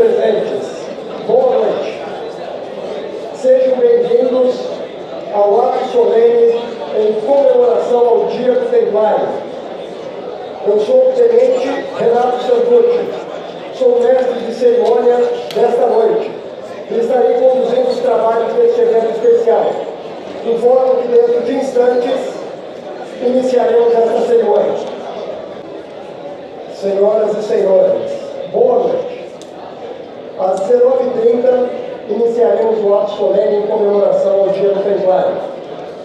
presentes, boa noite. Sejam bem-vindos ao ato solene em comemoração ao Dia do Templário. Eu sou o Tenente Renato Santucci, sou mestre de cerimônia desta noite e estarei conduzindo os trabalhos deste evento especial. Informo que dentro de instantes iniciaremos esta cerimônia. Senhoras e senhores, boa noite. Às 19h30, iniciaremos o ato solene em comemoração ao Dia do Templário.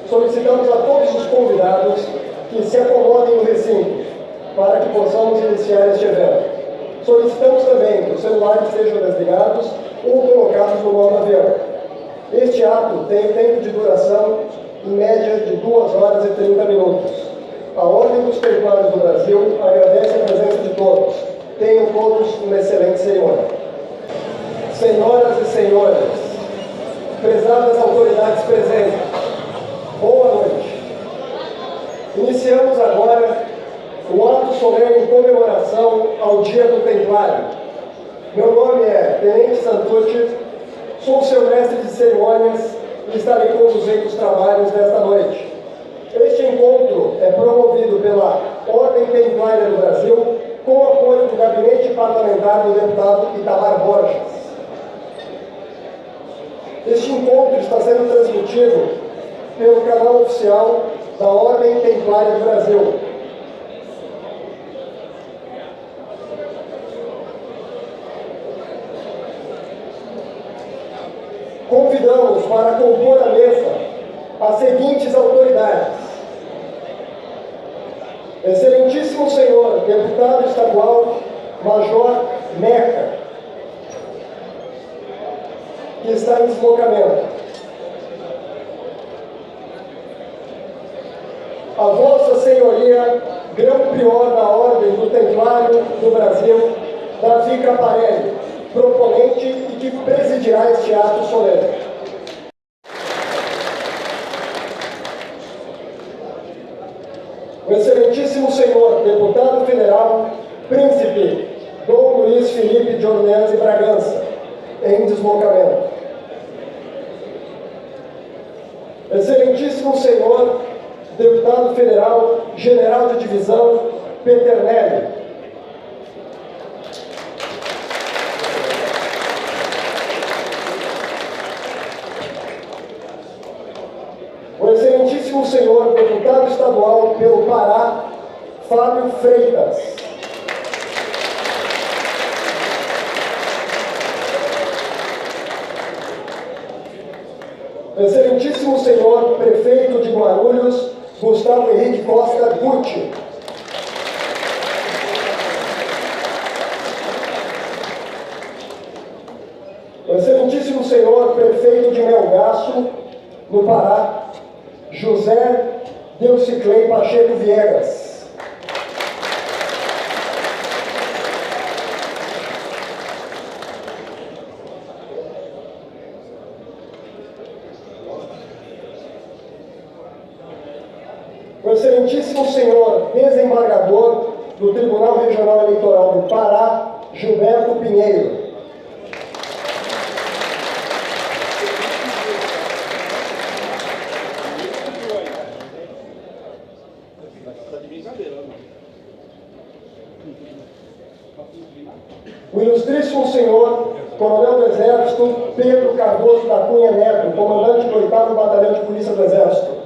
Solicitamos a todos os convidados que se acomodem no recinto para que possamos iniciar este evento. Solicitamos também que os celulares sejam desligados ou colocados no modo avião. Este ato tem tempo de duração em média de 2 horas e 30 minutos. A Ordem dos Templários do Brasil agradece a presença de todos. Tenham todos uma excelente cerimônia. Senhoras e senhores, prezadas autoridades presentes, boa noite. Iniciamos agora o ato solene em comemoração ao Dia do Templário. Meu nome é Tenente Santucci, sou seu mestre de cerimônias e estarei conduzindo os trabalhos desta noite. Este encontro é promovido pela Ordem Templária do Brasil com o apoio do Gabinete Parlamentar do deputado Itamar Borges. Este encontro está sendo transmitido pelo canal oficial da Ordem Templária do Brasil. Convidamos para compor a mesa as seguintes autoridades: Excelentíssimo Senhor Deputado Estadual Major Meca, que está em deslocamento. A Vossa Senhoria Grão-Prior da Ordem do Templário do Brasil, Davi Caparelli, proponente e que presidirá este ato solene. O Excelentíssimo Senhor Deputado Federal, Príncipe Dom Luiz Felipe de Orleans e Bragança, em deslocamento. Excelentíssimo Senhor Deputado Federal, General de Divisão, Peternelli. O Excelentíssimo Senhor Deputado Estadual pelo Pará, Fábio Freitas. Excelentíssimo Senhor Prefeito de Guarulhos, Gustavo Henrique Costa Gucci. Excelentíssimo Senhor Prefeito de Melgaço, no Pará, José Delciclei Pacheco Viegas. O Excelentíssimo Senhor Desembargador do Tribunal Regional Eleitoral do Pará, Gilberto Pinheiro. O Ilustríssimo Senhor Coronel do Exército Pedro Cardoso da Cunha Neto, comandante do 8º Batalhão de Polícia do Exército.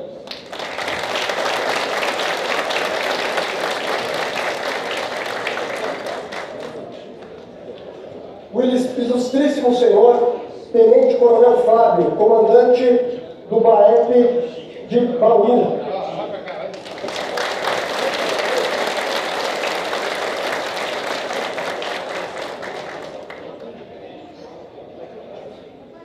O Ilustríssimo Senhor Tenente Coronel Fábio, comandante do BAEP de Bauru.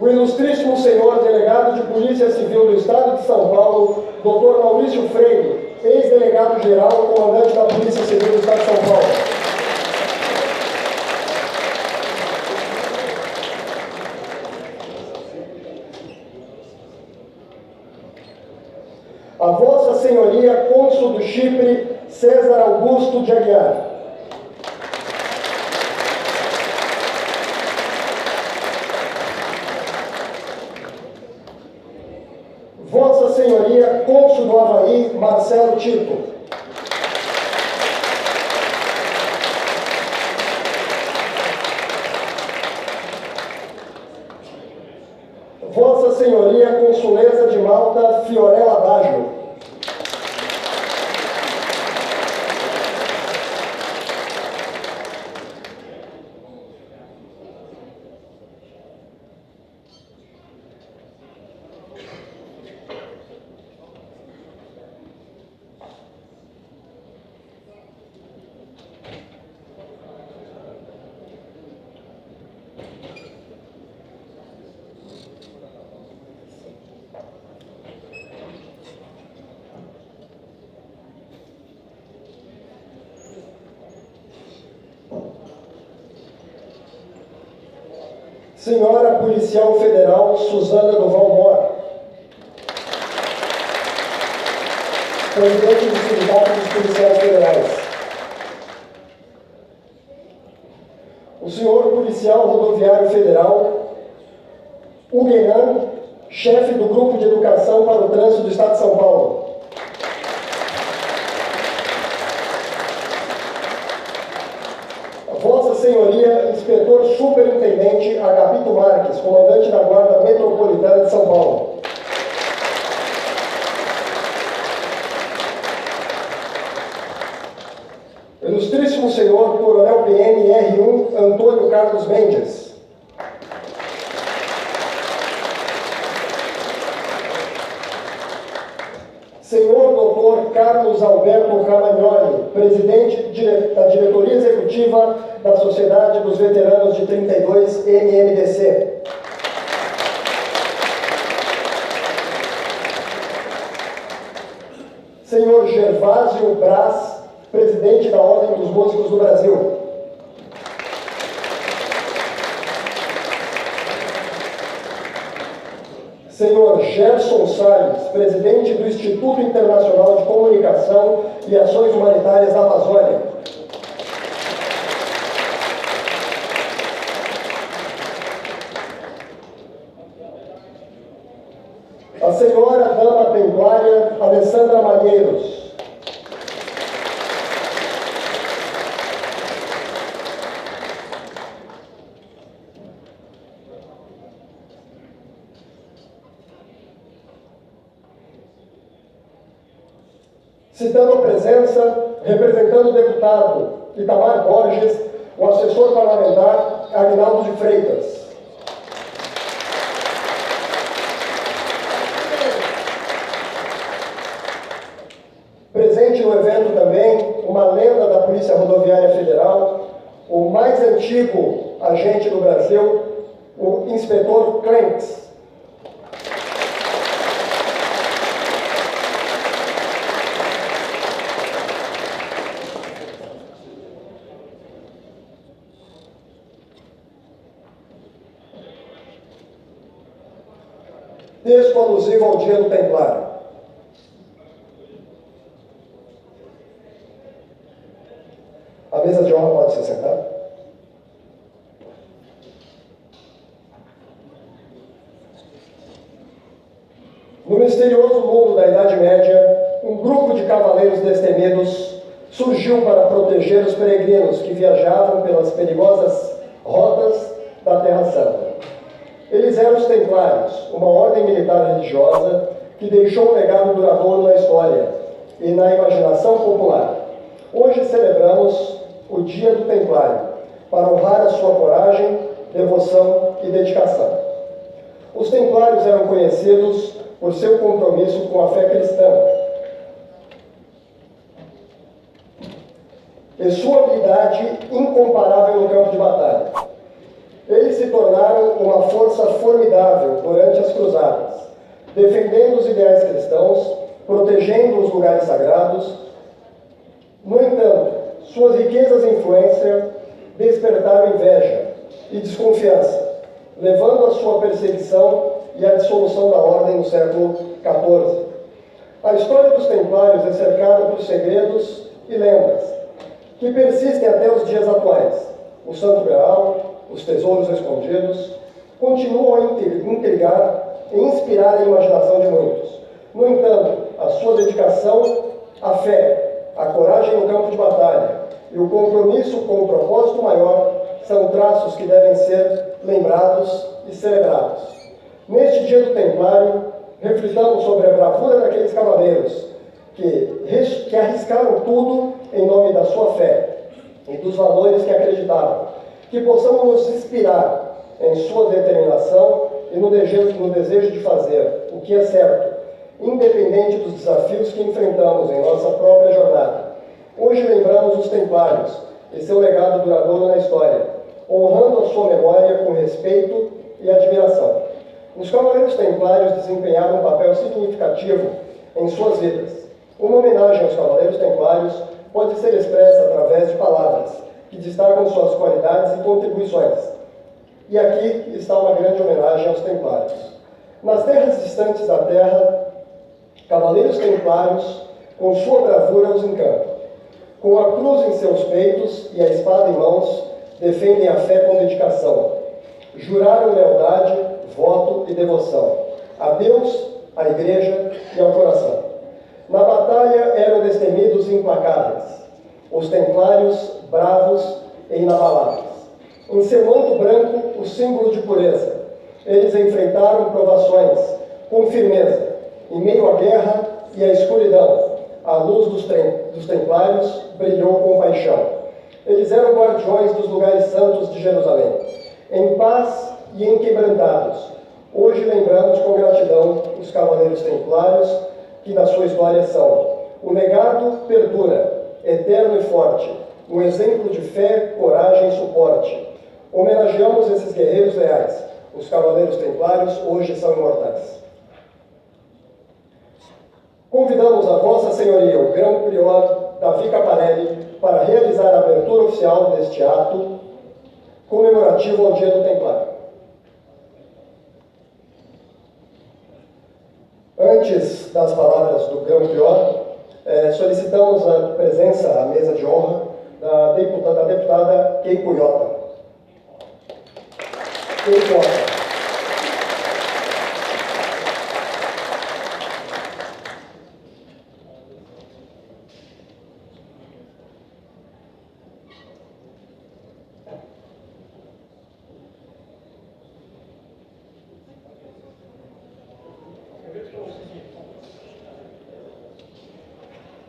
O Ilustríssimo Senhor Delegado de Polícia Civil do Estado de São Paulo, Dr. Maurício Freire, ex-delegado-geral, comandante da Polícia Civil do Estado de São Paulo. A Vossa Senhoria Cônsul do Chipre, César Augusto de Aguiar. Vossa Senhoria, Cônsul do Havaí, Marcelo Tito. Vossa Senhoria, Consuleza de Malta, Fiorella Baggio. Senhora Policial Federal Suzana Duval Mora, presidente do Sindicato dos Policiais Federais. O senhor Policial Rodoviário Federal Huguenan, chefe do Grupo de Educação para o Trânsito do Estado de São Paulo. Vossa Senhoria, Inspetor Superintendente Agapito Marques, comandante da Guarda Metropolitana de São Paulo. Ilustríssimo Senhor Coronel PM R1 Antônio Carlos Mendes. Senhor Dr. Carlos Alberto Camagnoli, presidente da diretoria executiva da Sociedade dos Veteranos de 32 MMDC. Senhor Gervásio Braz, presidente da Ordem dos Músicos do Brasil. Senhor Gerson Salles, presidente do Instituto Internacional de Comunicação e Ações Humanitárias da Amazônia. A senhora Dama Templária Alessandra Malheiros. Citando a presença, representando o deputado Itamar Borges, o assessor parlamentar Aguinaldo de Freitas. Presente no evento também, uma lenda da Polícia Rodoviária Federal, o mais antigo agente do Brasil, o inspetor Clentes. Texto alusivo ao Dia do Templário. A mesa de honra pode se sentar. No misterioso mundo da Idade Média, um grupo de cavaleiros destemidos surgiu para proteger os peregrinos que viajavam pelas perigosas rotas da Terra Santa. Eles eram os Templários, uma ordem militar religiosa que deixou um legado duradouro na história e na imaginação popular. Hoje celebramos o Dia do Templário, para honrar a sua coragem, devoção e dedicação. Os Templários eram conhecidos por seu compromisso com a fé cristã e sua habilidade incomparável no campo de batalha. Eles se tornaram uma força formidável durante as cruzadas, defendendo os ideais cristãos, protegendo os lugares sagrados. No entanto, suas riquezas e influência despertaram inveja e desconfiança, levando à sua perseguição e à dissolução da ordem no século XIV. A história dos Templários é cercada por segredos e lendas, que persistem até os dias atuais. O Santo Graal, os tesouros escondidos, continuam a intrigar e inspirar a imaginação de muitos. No entanto, a sua dedicação à fé, a coragem no campo de batalha e o compromisso com o propósito maior são traços que devem ser lembrados e celebrados. Neste dia do Templário, reflitamos sobre a bravura daqueles cavaleiros que arriscaram tudo em nome da sua fé e dos valores que acreditavam. Que possamos nos inspirar em sua determinação e no desejo de fazer o que é certo, independente dos desafios que enfrentamos em nossa própria jornada. Hoje lembramos os Templários e seu legado duradouro na história, honrando a sua memória com respeito e admiração. Os Cavaleiros Templários desempenharam um papel significativo em suas vidas. Uma homenagem aos Cavaleiros Templários pode ser expressa através de palavras que destacam suas qualidades e contribuições. E aqui está uma grande homenagem aos Templários. Nas terras distantes da terra, Cavaleiros Templários, com sua bravura, os encantam. Com a cruz em seus peitos e a espada em mãos, defendem a fé com dedicação. Juraram lealdade, voto e devoção a Deus, à Igreja e ao coração. Na batalha eram destemidos e implacáveis, os templários bravos e inabaláveis. Em seu manto branco, o símbolo de pureza, eles enfrentaram provações com firmeza. Em meio à guerra e à escuridão, a luz dos templários brilhou com paixão. Eles eram guardiões dos lugares santos de Jerusalém, em paz e inquebrantados. Hoje lembramos com gratidão os Cavaleiros Templários, que na sua história são: o legado perdura, eterno e forte, um exemplo de fé, coragem e suporte. Homenageamos esses guerreiros leais. Os Cavaleiros Templários hoje são imortais. Convidamos a Vossa Senhoria, o Grão-Prior Davi Caparelli, para realizar a abertura oficial deste ato comemorativo ao Dia do Templário. Antes das palavras do Grão-Prior, solicitamos a presença à mesa de honra da deputada Keiko Iota. Keiko Iota.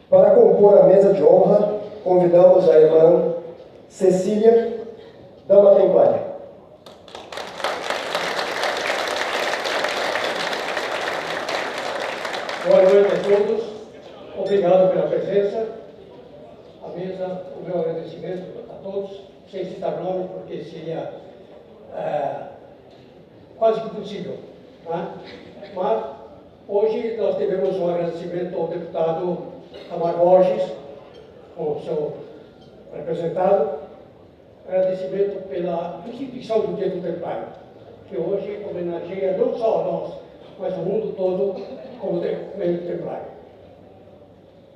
Para compor a mesa de honra, convidamos a irmã Cecília, Dama Templária. Boa noite a todos. Obrigado pela presença. A mesa, o meu agradecimento a todos, sem citar nome, porque seria quase que impossível. Né? Mas hoje nós tivemos um agradecimento ao deputado Amar Borges, com o seu representado, agradecimento pela instituição do Dia do Templário, que hoje homenageia não só a nós, mas o mundo todo como membro templário.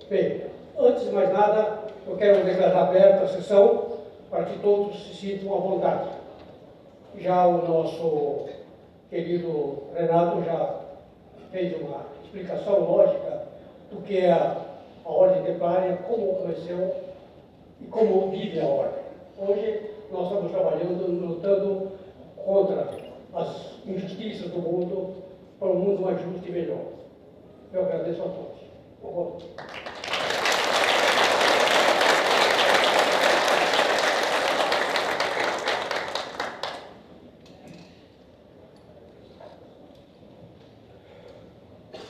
Bem, antes de mais nada, eu quero declarar aberta a sessão para que todos se sintam à vontade. Já o nosso querido Renato já fez uma explicação lógica do que é a Ordem Templária, como conheceu e como vive a Ordem. Hoje nós estamos trabalhando, lutando contra as injustiças do mundo, para um mundo mais justo e melhor. Eu agradeço a todos. Por favor.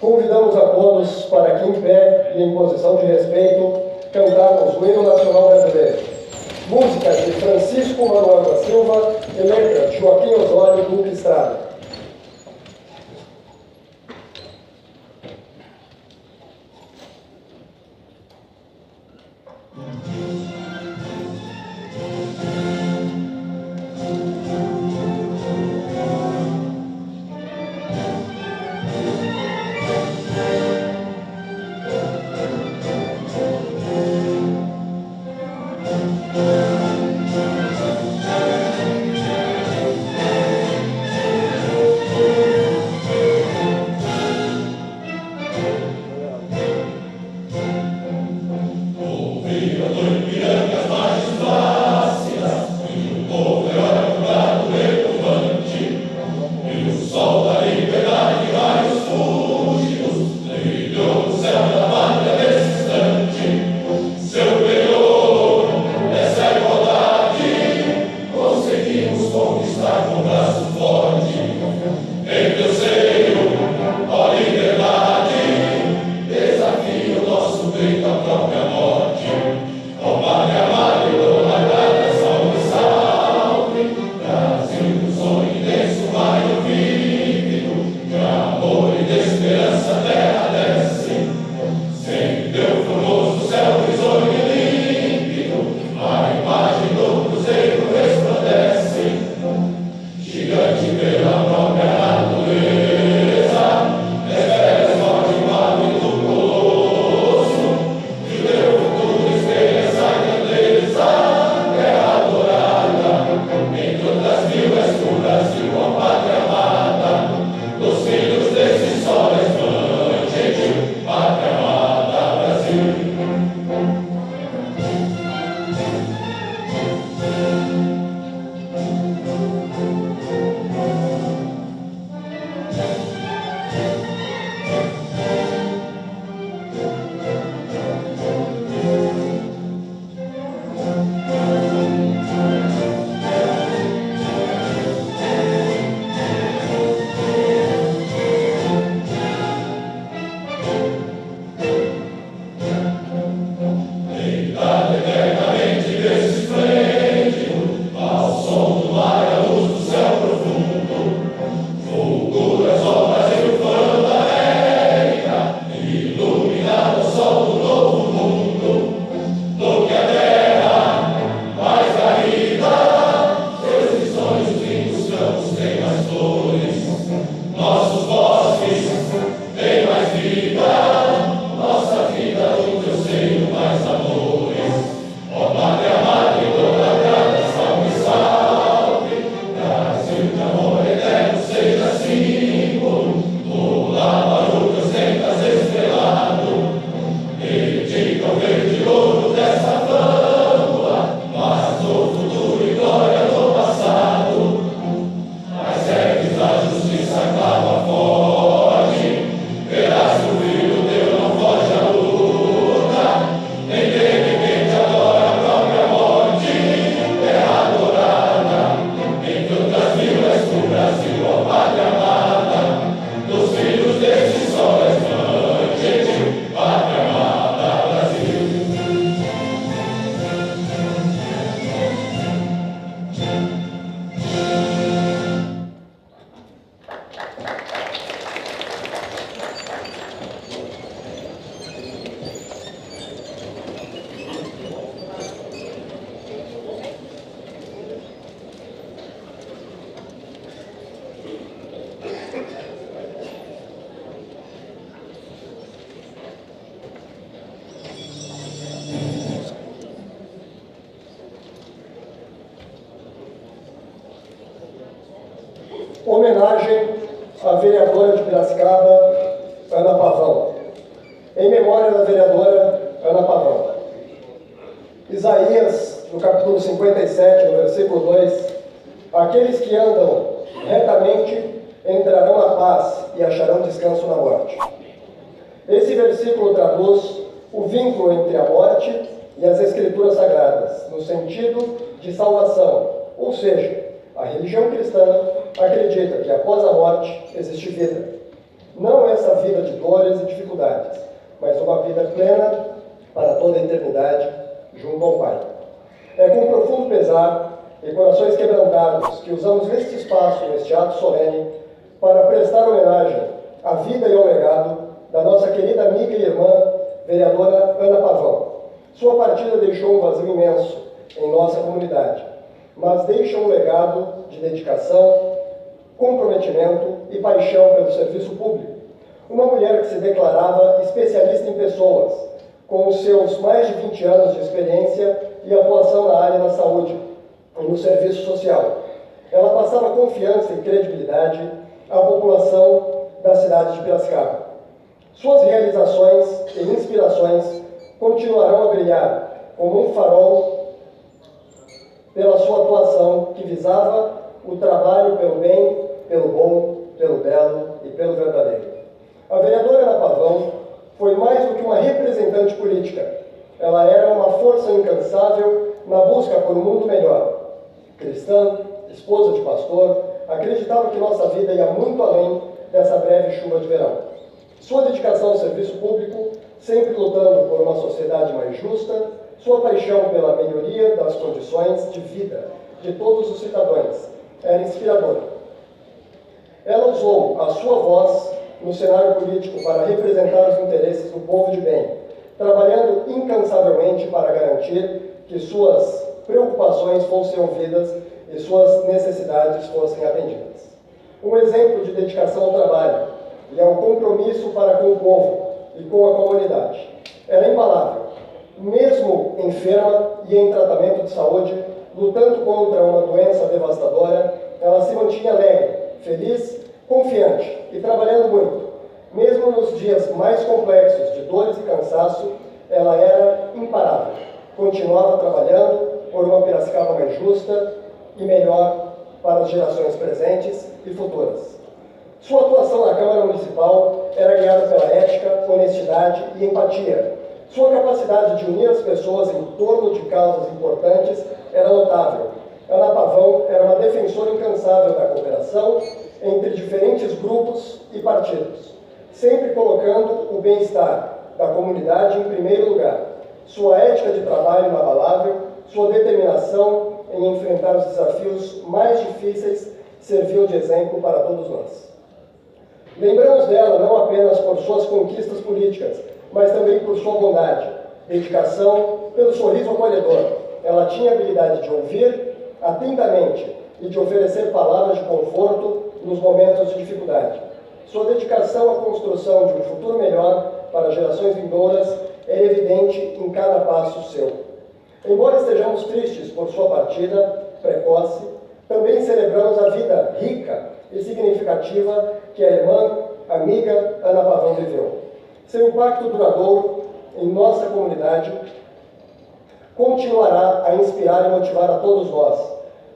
Convidamos a todos para que, em pé e em posição de respeito, cantarmos o hino nacional brasileiro. Músicas de Francisco Manuel da Silva e letra de Joaquim Osório Duque Estrada. Homenagem à vereadora de Piracicaba, Ana Pavão. Em memória da vereadora Ana Pavão. Isaías, no capítulo 57, no versículo 2, aqueles que andam retamente entrarão na paz e acharão descanso na morte. Esse versículo traduz o vínculo entre a morte e as Escrituras Sagradas, no sentido de salvação, ou seja, a religião cristã acredita que após a morte existe vida. Não essa vida de dores e dificuldades, mas uma vida plena para toda a eternidade junto ao Pai. É com profundo pesar e corações quebrantados que usamos este espaço, neste ato solene, para prestar homenagem à vida e ao legado da nossa querida amiga e irmã, vereadora Ana Pavão. Sua partida deixou um vazio imenso em nossa comunidade, mas deixa um legado de dedicação, comprometimento e paixão pelo serviço público. Uma mulher que se declarava especialista em pessoas, com os seus mais de 20 anos de experiência e atuação na área da saúde e no serviço social. Ela passava confiança e credibilidade à população da cidade de Piracicaba. Suas realizações e inspirações continuarão a brilhar como um farol pela sua atuação que visava o trabalho pelo bem, pelo bom, pelo belo e pelo verdadeiro. A vereadora Ana Pavão foi mais do que uma representante política. Ela era uma força incansável na busca por um mundo melhor. Cristã, esposa de pastor, acreditava que nossa vida ia muito além dessa breve chuva de verão. Sua dedicação ao serviço público, sempre lutando por uma sociedade mais justa, sua paixão pela melhoria das condições de vida de todos os cidadãos era inspiradora. Ela usou a sua voz no cenário político para representar os interesses do povo de bem, trabalhando incansavelmente para garantir que suas preocupações fossem ouvidas e suas necessidades fossem atendidas. Um exemplo de dedicação ao trabalho e ao compromisso para com o povo e com a comunidade. Era impagável. Mesmo enferma e em tratamento de saúde, lutando contra uma doença devastadora, ela se mantinha alegre, feliz, confiante e trabalhando muito. Mesmo nos dias mais complexos de dores e cansaço, ela era imparável. Continuava trabalhando por uma Piracicaba mais justa e melhor para as gerações presentes e futuras. Sua atuação na Câmara Municipal era guiada pela ética, honestidade e empatia. Sua capacidade de unir as pessoas em torno de causas importantes era notável. Ana Pavão era uma defensora incansável da cooperação entre diferentes grupos e partidos, sempre colocando o bem-estar da comunidade em primeiro lugar. Sua ética de trabalho inabalável, sua determinação em enfrentar os desafios mais difíceis serviu de exemplo para todos nós. Lembramos dela não apenas por suas conquistas políticas, mas também por sua bondade, dedicação, pelo sorriso acolhedor. Ela tinha a habilidade de ouvir atentamente e de oferecer palavras de conforto nos momentos de dificuldade. Sua dedicação à construção de um futuro melhor para gerações vindouras é evidente em cada passo seu. Embora estejamos tristes por sua partida precoce, também celebramos a vida rica e significativa que a irmã, amiga Ana Pavão viveu. Seu impacto duradouro em nossa comunidade continuará a inspirar e motivar a todos nós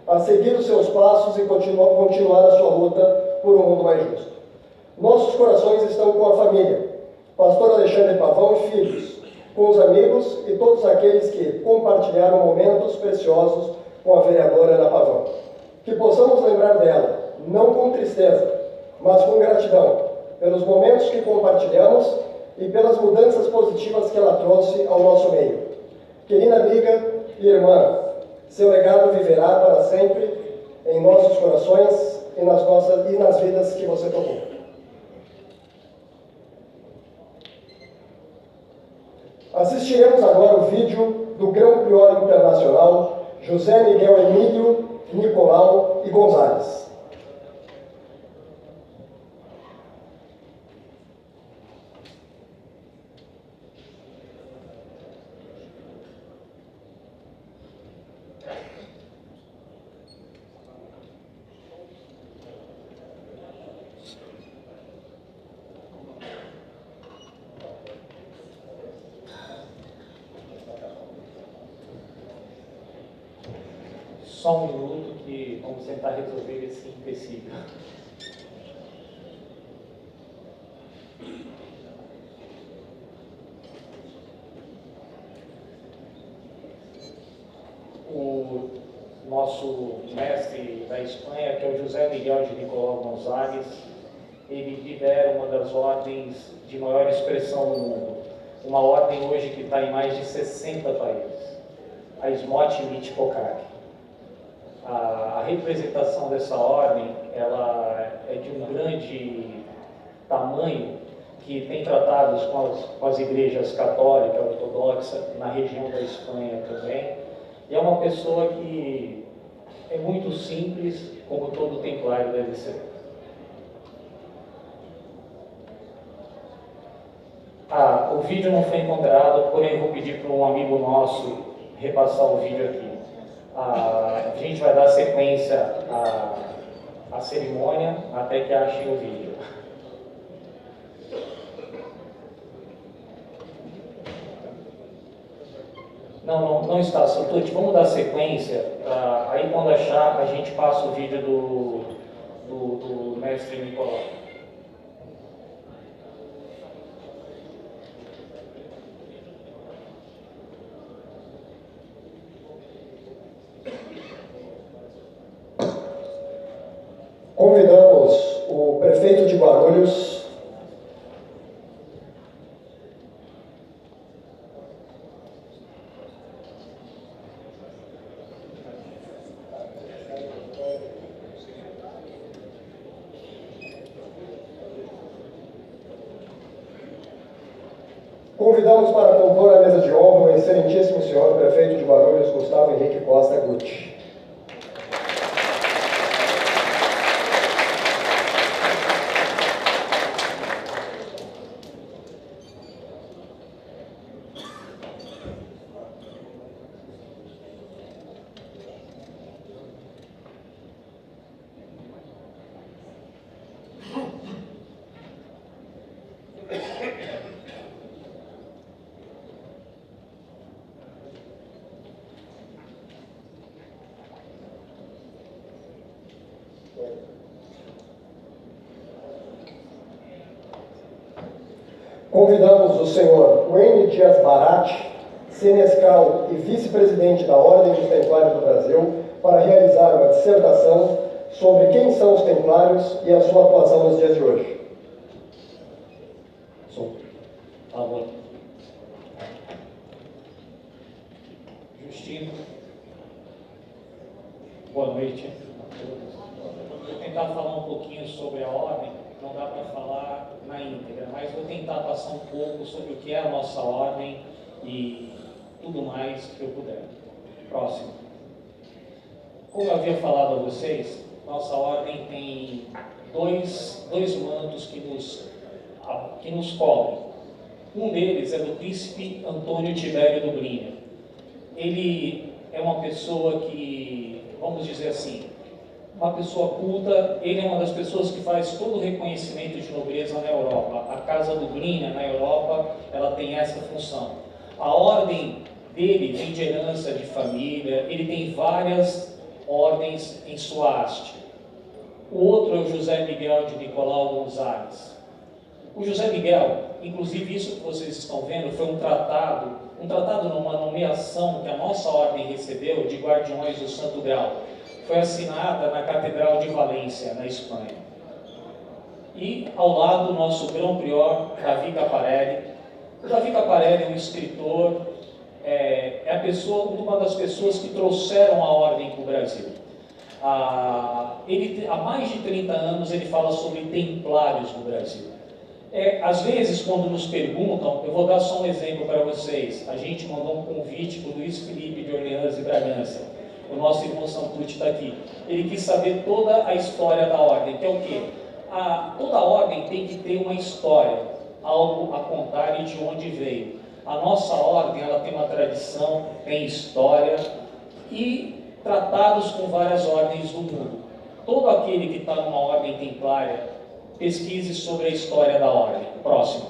a seguir os seus passos e continuar a sua luta por um mundo mais justo. Nossos corações estão com a família, pastor Alexandre Pavão e filhos, com os amigos e todos aqueles que compartilharam momentos preciosos com a vereadora Ana Pavão. Que possamos lembrar dela, não com tristeza, mas com gratidão, pelos momentos que compartilhamos e pelas mudanças positivas que ela trouxe ao nosso meio. Querida amiga e irmã, seu legado viverá para sempre em nossos corações e nas vidas que você tocou. Assistiremos agora o vídeo do Grão-Prior Internacional José Miguel Emílio Nicolau e Gonzalez. Só um minuto que vamos tentar resolver esse empecilho. O nosso mestre da Espanha, que é o José Miguel de Nicolau Gonzalez, ele lidera uma das ordens de maior expressão no mundo. Uma ordem hoje que está em mais de 60 países, a Smot Mit Pokak. A representação dessa ordem, ela é de um grande tamanho, que tem tratados com as igrejas católica, ortodoxa, na região da Espanha também. E é uma pessoa que é muito simples, como todo templário deve ser. O vídeo não foi encontrado, porém vou pedir para um amigo nosso repassar o vídeo aqui. A gente vai dar sequência à cerimônia até que achem o vídeo. Não está, Saltucci. Vamos dar sequência. Aí quando achar, a gente passa o vídeo do mestre Nicolau. Convidamos o prefeito de Guarulhos, Guarulhos. Convidamos para compor a mesa de honra o excelentíssimo senhor prefeito de Guarulhos, Gustavo Henrique Costa Gucci. Convidamos o senhor Wayne Dias Barati, senescal e vice-presidente da Ordem dos Templários do Brasil, para realizar uma dissertação sobre quem são os Templários e a sua atuação nos dias de hoje. Justino, boa noite a todos. Vou tentar falar um pouquinho sobre a ordem, não dá para falar na íntegra, mas vou tentar passar um pouco sobre o que é a nossa ordem e tudo mais que eu puder. Próximo. Como eu havia falado a vocês, nossa ordem tem dois mantos que nos cobrem. Um deles é do príncipe Antônio Tibério do Brinha. Ele é uma pessoa que, vamos dizer assim, uma pessoa culta. Ele é uma das pessoas que faz todo o reconhecimento de nobreza na Europa. A Casa do Brinha, na Europa, ela tem essa função. A ordem dele vem de herança de família, ele tem várias ordens em sua haste. O outro é o José Miguel de Nicolau Gonzalez. O José Miguel, inclusive isso que vocês estão vendo, foi um tratado não, uma nomeação que a nossa ordem recebeu de guardiões do Santo Grau. Foi assinada na Catedral de Valência, na Espanha. E ao lado, o nosso grão-prior, Davi Caparelli. O Davi Caparelli é um escritor, uma das pessoas que trouxeram a ordem para o Brasil. Há mais de 30 anos ele fala sobre templários no Brasil. Às vezes, quando nos perguntam, eu vou dar só um exemplo para vocês. A gente mandou um convite para o Luiz Felipe de Orleans e Bragança. O nosso irmão Santucci está aqui. Ele quis saber toda a história da ordem, que é o quê? Toda ordem tem que ter uma história, algo a contar e de onde veio. A nossa ordem, ela tem uma tradição, tem história e tratados com várias ordens do mundo. Todo aquele que está numa ordem templária, pesquise sobre a história da ordem. Próximo.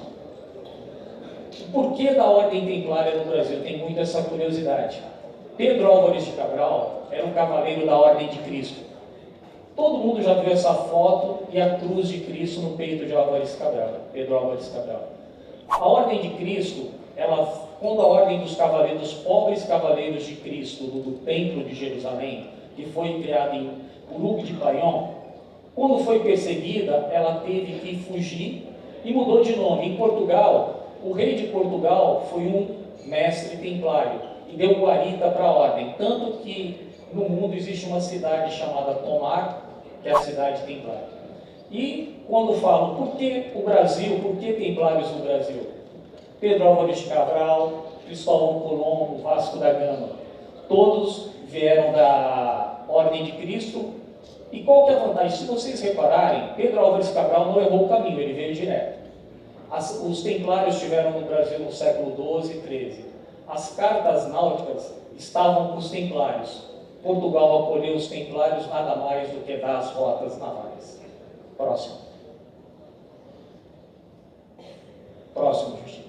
Por que da ordem templária no Brasil? Tem muito essa curiosidade. Pedro Álvares de Cabral era um cavaleiro da Ordem de Cristo. Todo mundo já viu essa foto e a cruz de Cristo no peito de Álvares Cabral, Pedro Álvares Cabral. A Ordem de Cristo, quando a Ordem dos Cavaleiros, pobres Cavaleiros de Cristo, do Templo de Jerusalém, que foi criada em Urugue de Paion, quando foi perseguida, ela teve que fugir e mudou de nome. Em Portugal, o rei de Portugal foi um mestre templário e deu guarita para a ordem. Tanto que no mundo existe uma cidade chamada Tomar, que é a cidade templária. E quando falam, por que o Brasil, por que templários no Brasil? Pedro Álvares de Cabral, Cristóvão Colombo, Vasco da Gama, todos vieram da Ordem de Cristo. E qual que é a vantagem? Se vocês repararem, Pedro Álvares Cabral não errou o caminho, ele veio direto. Os templários estiveram no Brasil no século XII e XIII. As cartas náuticas estavam com os templários. Portugal acolheu os templários nada mais do que dar as rotas navais. Próximo. Próximo, Justino.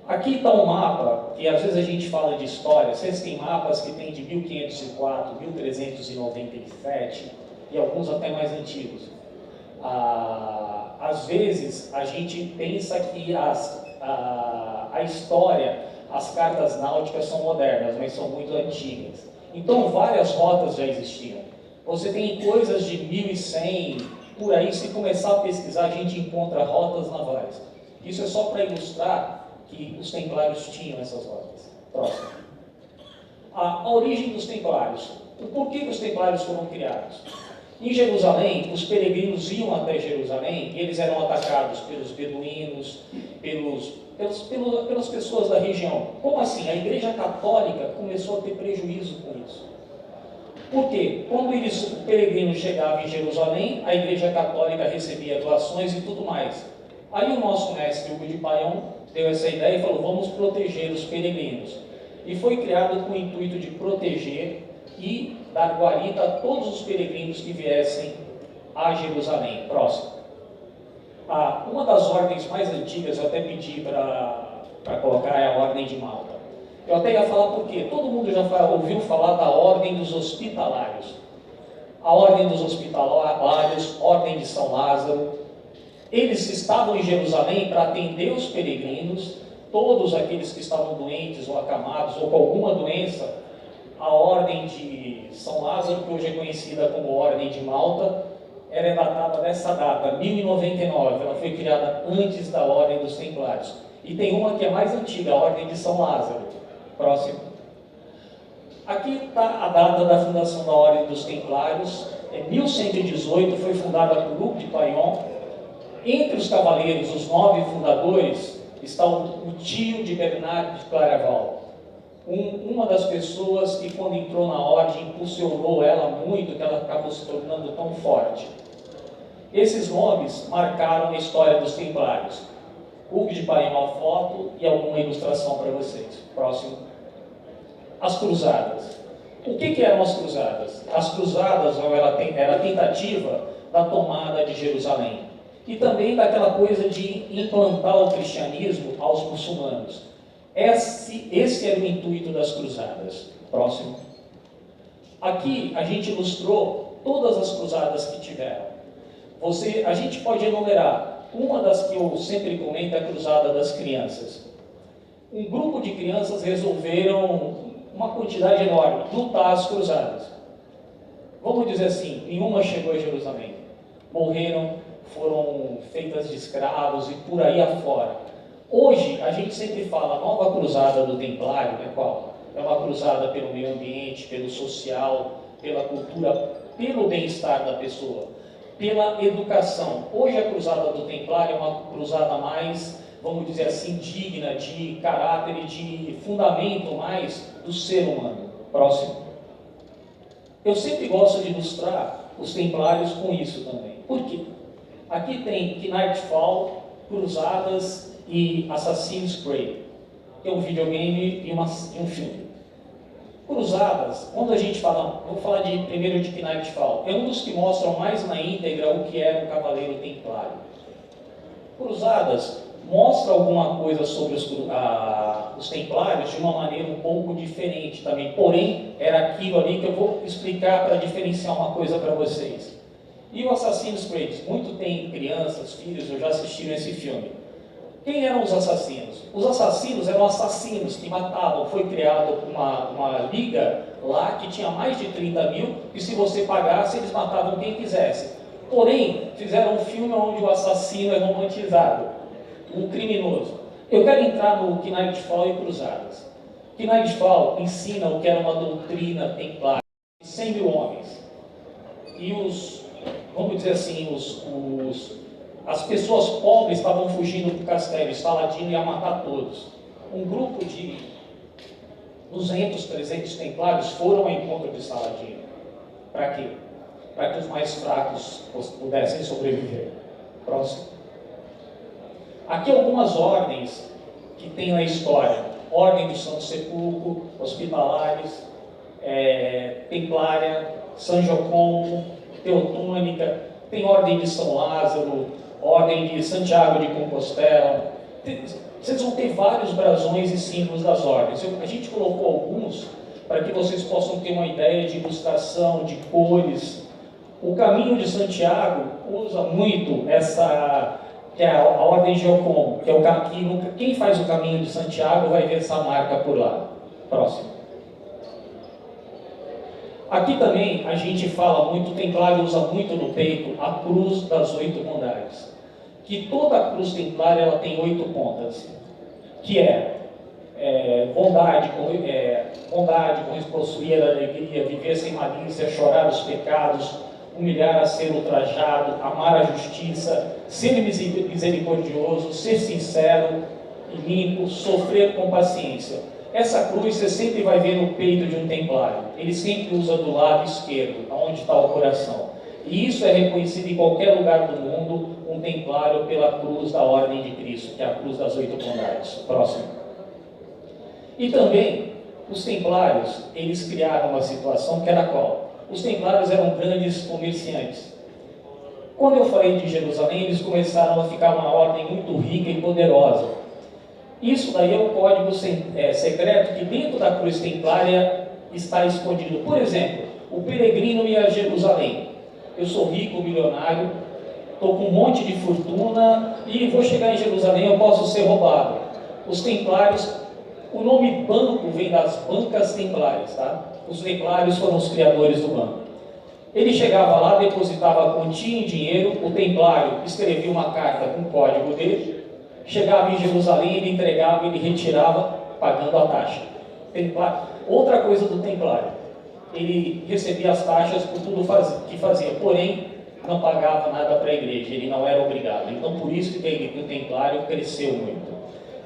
Aqui está um mapa, que às vezes a gente fala de história. Vocês têm mapas que tem de 1504, 1397 e alguns até mais antigos. Às vezes a gente pensa que a história, as cartas náuticas são modernas, mas são muito antigas. Então várias rotas já existiam. Você tem coisas de 1100, por aí, se começar a pesquisar, a gente encontra rotas navais. Isso é só para ilustrar que os templários tinham essas rotas. Próximo. A origem dos templários. O porquê que os templários foram criados? Em Jerusalém, os peregrinos iam até Jerusalém e eles eram atacados pelos beduínos, pelas pessoas da região. Como assim? A Igreja Católica começou a ter prejuízo com isso. Por quê? Quando o peregrino chegava em Jerusalém, a Igreja Católica recebia doações e tudo mais. Aí o nosso mestre Hugo de Paion deu essa ideia e falou: vamos proteger os peregrinos. E foi criado com o intuito de proteger e dar guarita a todos os peregrinos que viessem a Jerusalém. Próximo. Uma das ordens mais antigas, eu até pedi para colocar, é a Ordem de Malta. Eu até ia falar porque todo mundo já ouviu falar da Ordem dos Hospitalários. A Ordem dos Hospitalários, Ordem de São Lázaro. Eles estavam em Jerusalém para atender os peregrinos, todos aqueles que estavam doentes ou acamados ou com alguma doença. A Ordem de São Lázaro, que hoje é conhecida como Ordem de Malta, era datada dessa data, 1099. Ela foi criada antes da Ordem dos Templários. E tem uma que é mais antiga, a Ordem de São Lázaro. Próximo. Aqui está a data da fundação da Ordem dos Templários. Em 1118 foi fundada por Hugo de Paion. Entre os cavaleiros, os 9 fundadores, está o tio de Bernardo de Claraval. Uma das pessoas que, quando entrou na ordem, impulsionou ela muito, que ela acabou se tornando tão forte. Esses nomes marcaram a história dos Templários. Hugo de Paion, uma foto e alguma ilustração para vocês. Próximo. As Cruzadas. O que eram as Cruzadas? As Cruzadas era a tentativa da tomada de Jerusalém. E também daquela coisa de implantar o cristianismo aos muçulmanos. Esse era o intuito das cruzadas. Próximo. Aqui a gente ilustrou todas as cruzadas que tiveram. A gente pode enumerar. Uma das que eu sempre comento é a cruzada das crianças. Um grupo de crianças resolveram, uma quantidade enorme, lutar as cruzadas. Vamos dizer assim, nenhuma chegou a Jerusalém. Morreram, foram feitas de escravos e por aí afora. Hoje, a gente sempre fala, a nova cruzada do Templário é qual? É uma cruzada pelo meio ambiente, pelo social, pela cultura, pelo bem-estar da pessoa, pela educação. Hoje, a cruzada do Templário é uma cruzada mais, vamos dizer assim, digna, de caráter e de fundamento mais do ser humano. Próximo. Eu sempre gosto de ilustrar os Templários com isso também. Por quê? Aqui tem Knightfall, Cruzadas e Assassin's Creed, que é um videogame e um filme. Cruzadas, quando a gente fala, vou falar primeiro de Knightfall, é um dos que mostram mais na íntegra o que era um cavaleiro templário. Cruzadas mostra alguma coisa sobre os templários de uma maneira um pouco diferente também, porém era aquilo ali que eu vou explicar para diferenciar uma coisa para vocês. E o Assassin's Creed, muito tem crianças, filhos, eu já assistiram esse filme. Quem eram os assassinos? Os assassinos eram assassinos que matavam. Foi criada uma liga lá que tinha mais de 30 mil, e se você pagasse, eles matavam quem quisesse. Porém, fizeram um filme onde o assassino é romantizado, um criminoso. Eu quero entrar no Knightfall e Cruzadas. Knightfall ensina o que era uma doutrina templária, 100 mil homens. E vamos dizer assim, as pessoas pobres estavam fugindo do castelo, Saladino ia matar todos. Um grupo de 200, 300 templários foram ao encontro de Saladino. Para quê? Para que os mais fracos pudessem sobreviver. Próximo. Aqui algumas ordens que tem na história. Ordem do Santo Sepulcro, Hospitalares, Templária, São Joconto, Teutônica, tem Ordem de São Lázaro, Ordem de Santiago de Compostela. Vocês vão ter vários brasões e símbolos das ordens. A gente colocou alguns para que vocês possam ter uma ideia de ilustração, de cores. O Caminho de Santiago usa muito que é a Ordem de Ocon, que é o caminho. Quem faz o Caminho de Santiago vai ver essa marca por lá. Próximo. Aqui também a gente fala muito, o templário usa muito no peito a cruz das 8 bondades. Que toda a cruz templária ela tem 8 pontas, que bondade, possuir a alegria, viver sem malícia, chorar os pecados, humilhar a ser ultrajado, amar a justiça, ser misericordioso, ser sincero e limpo, sofrer com paciência. Essa cruz você sempre vai ver no peito de um templário. Ele sempre usa do lado esquerdo, onde está o coração. E isso é reconhecido em qualquer lugar do mundo, um templário pela cruz da Ordem de Cristo, que é a cruz das 8 bondades. Próximo. E também, os templários, eles criaram uma situação que era qual? Os templários eram grandes comerciantes. Quando eu falei de Jerusalém, eles começaram a ficar uma ordem muito rica e poderosa. Isso daí é um código secreto que dentro da cruz templária está escondido. Por exemplo, o peregrino ia a Jerusalém. Eu sou rico, milionário, estou com um monte de fortuna e vou chegar em Jerusalém, eu posso ser roubado. Os templários, o nome banco vem das bancas templárias, tá? Os templários foram os criadores do banco. Ele chegava lá, depositava a quantia em dinheiro, o templário escrevia uma carta com o código dele, chegava em Jerusalém, ele entregava, ele retirava, pagando a taxa. Outra coisa do templário, ele recebia as taxas por tudo que fazia, porém não pagava nada para a igreja, ele não era obrigado. Então por isso que o templário cresceu muito.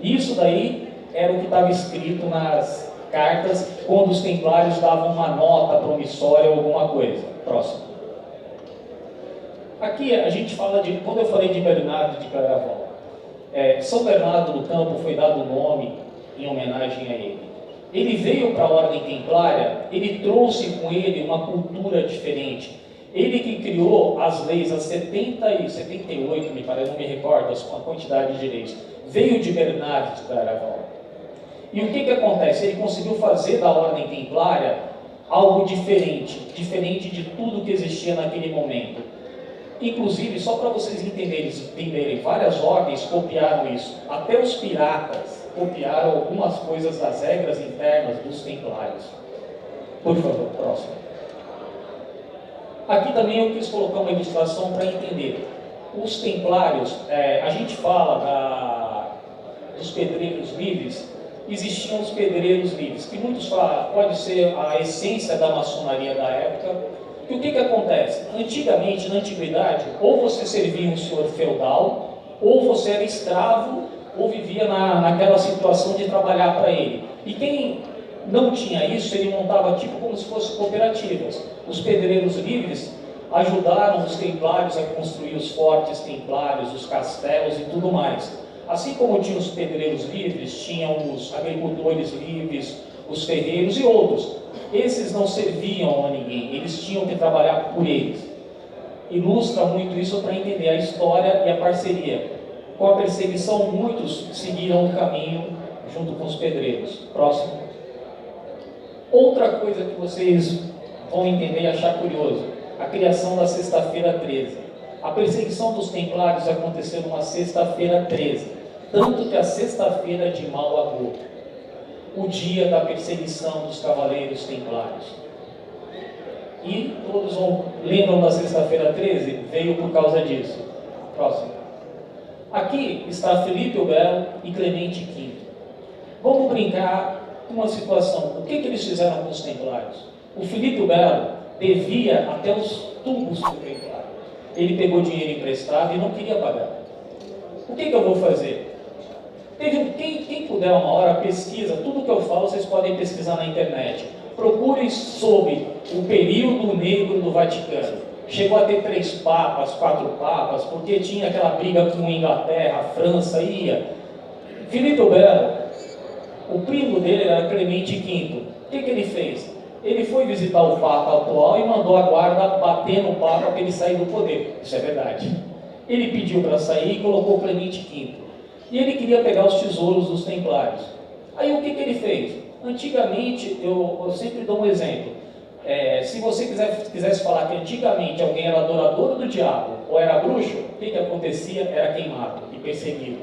Isso daí era o que estava escrito nas cartas quando os templários davam uma nota promissória ou alguma coisa. Próximo. Aqui a gente fala de, quando eu falei de Bernardo de Claraval, São Bernardo do Campo foi dado o nome em homenagem a ele. Ele veio para a ordem templária, ele trouxe com ele uma cultura diferente. Ele que criou as leis, as 70 e 78, me parece, não me recordo a quantidade de leis, veio de Bernardo de Claraval. E o que acontece? Ele conseguiu fazer da ordem templária algo diferente de tudo que existia naquele momento. Inclusive, só para vocês entenderem, várias ordens copiaram isso. Até os piratas copiaram algumas coisas das regras internas dos templários. Por favor, próximo. Aqui também eu quis colocar uma ilustração para entender. Os templários, a gente fala dos pedreiros livres. Existiam os pedreiros livres, que muitos falam, pode ser a essência da maçonaria da época. E o que acontece? Antigamente, na antiguidade, ou você servia um senhor feudal, ou você era escravo, ou vivia naquela situação de trabalhar para ele. E quem não tinha isso, ele montava tipo como se fossem cooperativas. Os pedreiros livres ajudaram os templários a construir os fortes templários, os castelos e tudo mais. Assim como tinha os pedreiros livres, tinham os agricultores livres, os ferreiros e outros. Esses não serviam a ninguém, eles tinham que trabalhar por eles. Ilustra muito isso para entender a história e a parceria. Com a perseguição, muitos seguiram o caminho junto com os pedreiros. Próximo. Outra coisa que vocês vão entender e achar curioso, a criação da sexta-feira 13. A perseguição dos templários aconteceu numa sexta-feira 13, tanto que a sexta-feira de Mauabu, o dia da perseguição dos cavaleiros templários. E todos lembram da sexta-feira 13? Veio por causa disso. Próximo. Aqui está Felipe o Belo e Clemente V. Vamos brincar com uma situação. O que eles fizeram com os templários? O Felipe o Belo devia até os tubos do templário. Ele pegou dinheiro emprestado e não queria pagar. O que eu vou fazer? Quem puder uma hora, pesquisa. Tudo que eu falo, vocês podem pesquisar na internet. Procurem sobre o período negro do Vaticano. Chegou a ter 3 papas, 4 papas, porque tinha aquela briga com a Inglaterra, a França, ia. Filipe o Belo, o primo dele era Clemente V. O que ele fez? Ele foi visitar o Papa atual e mandou a guarda bater no Papa para ele sair do poder. Isso é verdade. Ele pediu para sair e colocou Clemente V. E ele queria pegar os tesouros dos templários. Aí o que ele fez? Antigamente, eu sempre dou um exemplo. Se você quisesse falar que antigamente alguém era adorador do diabo ou era bruxo, o que acontecia? Era queimado e perseguido.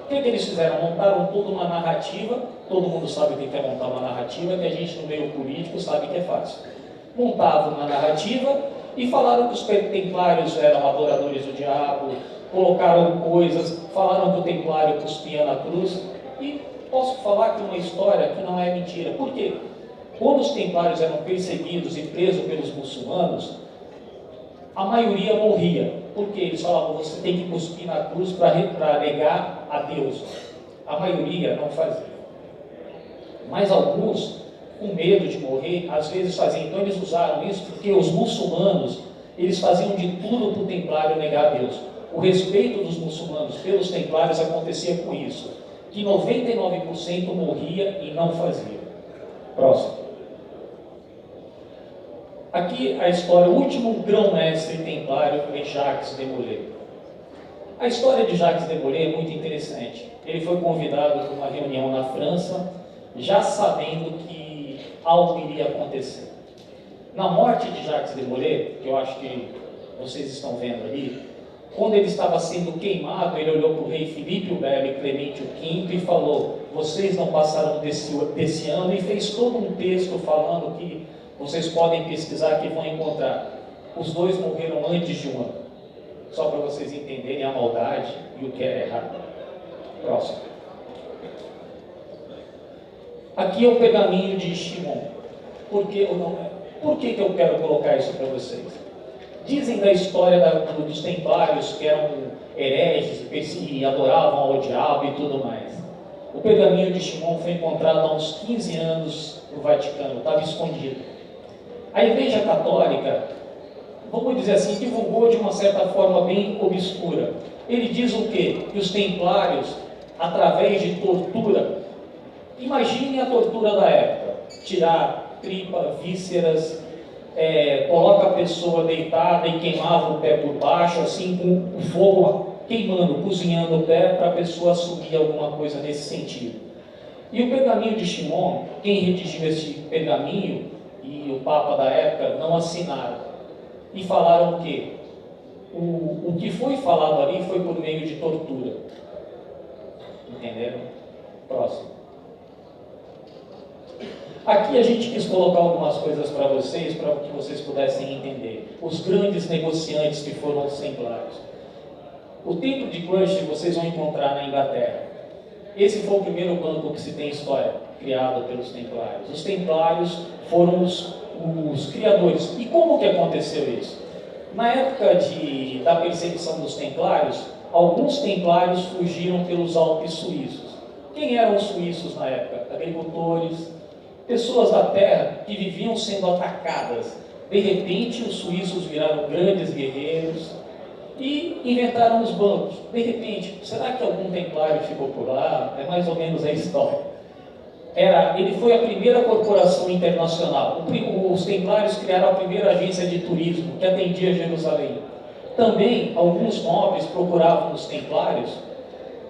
O que eles fizeram? Montaram toda uma narrativa. Todo mundo sabe o que é montar uma narrativa, que a gente no meio político sabe que é fácil. montavam uma narrativa e falaram que os templários eram adoradores do diabo, colocaram coisas, falaram que o templário cuspia na cruz. E posso falar que uma história que não é mentira. Por quê? Quando os templários eram perseguidos e presos pelos muçulmanos, a maioria morria, porque eles falavam, você tem que cuspir na cruz para negar a Deus. A maioria não fazia. Mas alguns, com medo de morrer, às vezes faziam. Então eles usaram isso porque os muçulmanos, eles faziam de tudo para o templário negar a Deus. O respeito dos muçulmanos pelos templários acontecia com isso, que 99% morria e não fazia. Próximo. Aqui a história, o último grão-mestre templário é Jacques de Molay. A história de Jacques de Molay é muito interessante. Ele foi convidado para uma reunião na França, já sabendo que algo iria acontecer. Na morte de Jacques de Molay, que eu acho que vocês estão vendo ali, quando ele estava sendo queimado, ele olhou para o rei Filipe o Belo e Clemente V e falou, vocês não passaram desse ano, e fez todo um texto falando que vocês podem pesquisar que vão encontrar. Os dois morreram antes de um ano. Só para vocês entenderem a maldade e o que é errado. Próximo. Aqui é o pergaminho de Shimon. Por que eu quero colocar isso para vocês? Dizem da história dos templários que eram hereges e adoravam ao diabo e tudo mais. O pergaminho de Shimon foi encontrado há uns 15 anos no Vaticano, estava escondido. A Igreja Católica, vamos dizer assim, divulgou de uma certa forma bem obscura. Ele diz o quê? Que os templários, através de tortura, imagine a tortura da época, tirar tripa, vísceras, coloca a pessoa deitada e queimava o pé por baixo, assim com o fogo queimando, cozinhando o pé para a pessoa assumir alguma coisa nesse sentido. E o pergaminho de Shimon, quem redigiu esse pergaminho e o Papa da época não assinaram e falaram o quê? O que foi falado ali foi por meio de tortura. Entenderam? Próximo. Aqui a gente quis colocar algumas coisas para vocês que vocês pudessem entender. Os grandes negociantes que foram os templários. O templo de Gresham vocês vão encontrar na Inglaterra. Esse foi o primeiro banco que se tem história, criado pelos templários. Os templários foram os criadores. E como que aconteceu isso? Na época da perseguição dos templários, alguns templários fugiram pelos Alpes suíços. Quem eram os suíços na época? Agricultores, pessoas da terra que viviam sendo atacadas. De repente, os suíços viraram grandes guerreiros e inventaram os bancos. De repente, será que algum templário ficou por lá? É mais ou menos a história. Ele foi a primeira corporação internacional. Os templários criaram a primeira agência de turismo que atendia Jerusalém. Também, alguns nobres procuravam os templários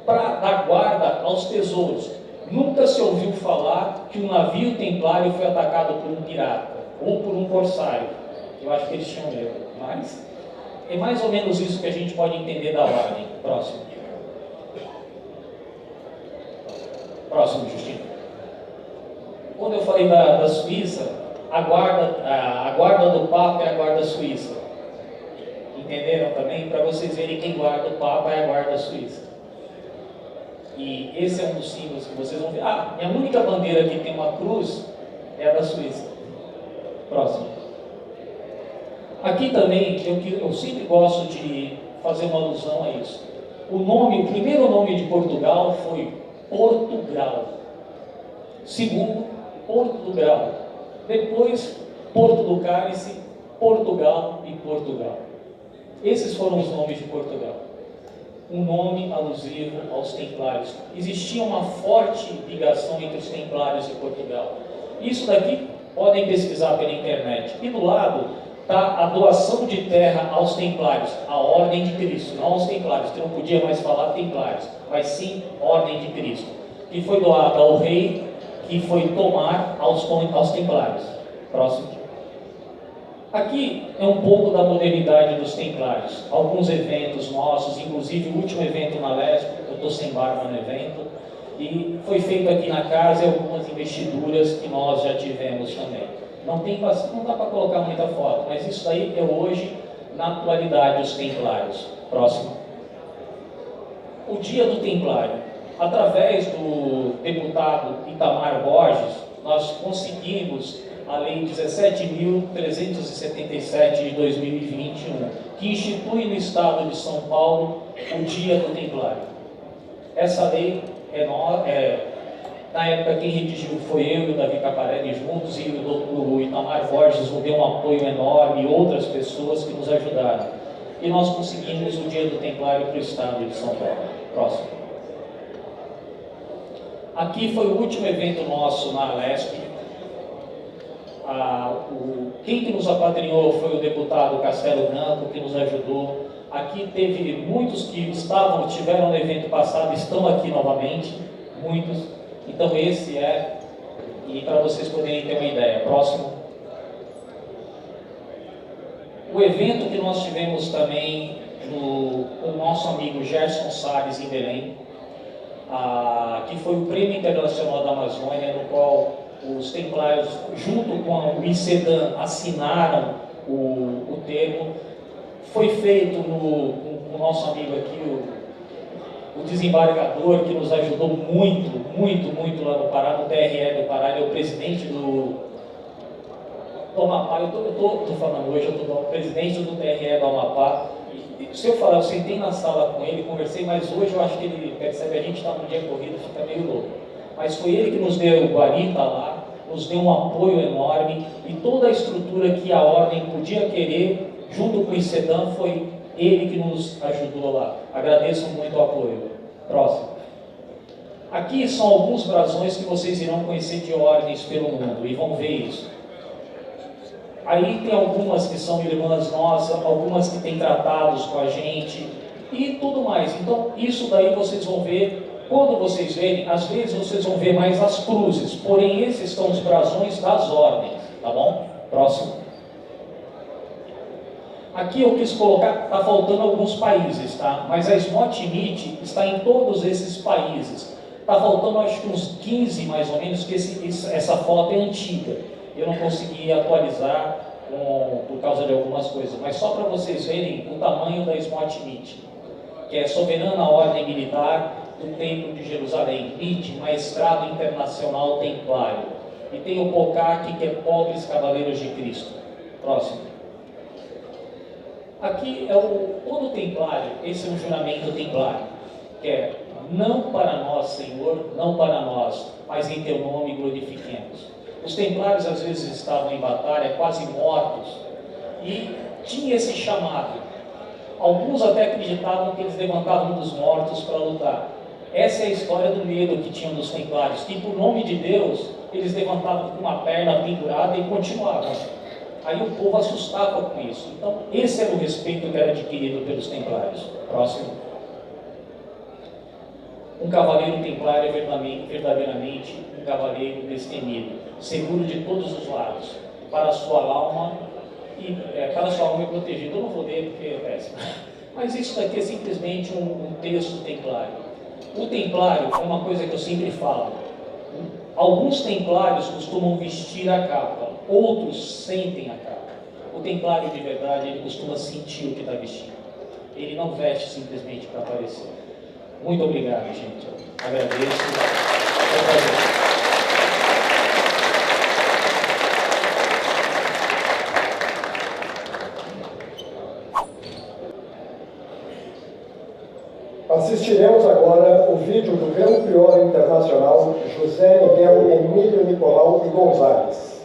para dar guarda aos tesouros. Nunca se ouviu falar que um navio templário foi atacado por um pirata ou por um corsário. Eu acho que eles tinham medo, mas é mais ou menos isso que a gente pode entender da ordem. Próximo. Próximo, Justino. Quando eu falei da Suíça, a guarda do Papa é a guarda suíça. Entenderam também? Para vocês verem quem guarda o Papa é a guarda suíça. E esse é um dos símbolos que vocês vão ver. E a única bandeira que tem uma cruz é a da Suíça. Próximo. Aqui também, eu sempre gosto de fazer uma alusão a isso. O primeiro nome de Portugal foi Portugal. Segundo, Porto do Grau. Depois, Porto do Cálice, Portugal e Portugal. Esses foram os nomes de Portugal. Um nome alusivo aos templários. Existia uma forte ligação entre os templários e Portugal. Isso daqui podem pesquisar pela internet. E do lado está a doação de terra aos templários, a ordem de Cristo, não aos templários, que não podia mais falar templários, mas sim ordem de Cristo, que foi doada ao rei, que foi tomar aos templários. Próximo. Aqui é um pouco da modernidade dos templários. Alguns eventos nossos, inclusive o último evento na Lesbo, eu estou sem barba no evento, e foi feito aqui na casa e algumas investiduras que nós já tivemos também. Não dá para colocar muita foto, mas isso daí é hoje, na atualidade, os templários. Próximo. O Dia do Templário. Através do deputado Itamar Borges, nós conseguimos a Lei 17.377 de 2021, que institui no Estado de São Paulo o Dia do Templário. Essa lei na época quem redigiu foi eu e o Davi Caparelli juntos, e o Itamar Borges nos deu um apoio enorme, e outras pessoas que nos ajudaram. E nós conseguimos o Dia do Templário para o Estado de São Paulo. Próximo. Aqui foi o último evento nosso na Alesp. Quem que nos apadrinhou foi o deputado Castelo Branco, que nos ajudou. Aqui teve muitos que estiveram no evento passado, estão aqui novamente, muitos. Então esse e para vocês poderem ter uma ideia. Próximo. O evento que nós tivemos também com o nosso amigo Gerson Salles em Belém, que foi o Prêmio Internacional da Amazônia, no qual os templários, junto com o ICEDAM, assinaram o termo. Foi feito com o nosso amigo aqui, o desembargador, que nos ajudou muito lá no Pará, no TRE do Pará. Ele é o presidente do Amapá. Eu estou falando hoje, eu estou o presidente do TRE do Amapá. Se eu falar, eu sentei na sala com ele, conversei, mas hoje eu acho que ele percebe, a gente está num dia corrido, fica meio louco. Mas foi ele que nos deu o guarita lá, nos deu um apoio enorme, e toda a estrutura que a Ordem podia querer, junto com o ICEDAM, foi ele que nos ajudou lá. Agradeço muito o apoio. Próximo. Aqui são alguns brasões que vocês irão conhecer de ordens pelo mundo, e vão ver isso. Aí tem algumas que são irmãs nossas, algumas que têm tratados com a gente e tudo mais. Então, isso daí vocês vão ver, quando vocês verem, às vezes vocês vão ver mais as cruzes, porém esses são os brasões das ordens, tá bom? Próximo. Aqui eu quis colocar, está faltando alguns países, tá? Mas a SMOT-NIT está em todos esses países. Está faltando acho que uns 15 mais ou menos, que essa foto é antiga. Eu não consegui atualizar por causa de algumas coisas, mas só para vocês verem o tamanho da SMOT-NIT, que é Soberana Ordem Militar do Templo de Jerusalém, NIT, Maestrado Internacional Templário. E tem o POCAC, que é Pobres Cavaleiros de Cristo. Próximo. Aqui é o todo templário, esse é um juramento templário, que é: não para nós, Senhor, não para nós, mas em teu nome glorifiquemos. Os templários às vezes estavam em batalha, quase mortos, e tinha esse chamado. Alguns até acreditavam que eles levantavam dos mortos para lutar. Essa é a história do medo que tinham dos templários, que por nome de Deus, eles levantavam com uma perna pendurada e continuavam. Aí o povo assustava com isso. Então, esse era o respeito que era adquirido pelos templários. Próximo. Um cavaleiro templário é verdadeiramente um cavaleiro destemido, seguro de todos os lados, para a sua alma e protegido. Eu não vou ler porque é péssimo. Mas isso daqui é simplesmente um texto templário. O templário é uma coisa que eu sempre falo. Alguns templários costumam vestir a capa, outros sentem a capa. O templário de verdade, ele costuma sentir o que está vestindo. Ele não veste simplesmente para aparecer. Muito obrigado, gente. Agradeço. Assistiremos agora o vídeo do Grão Prior Internacional José Miguel Emílio Nicolau e Gonzalez.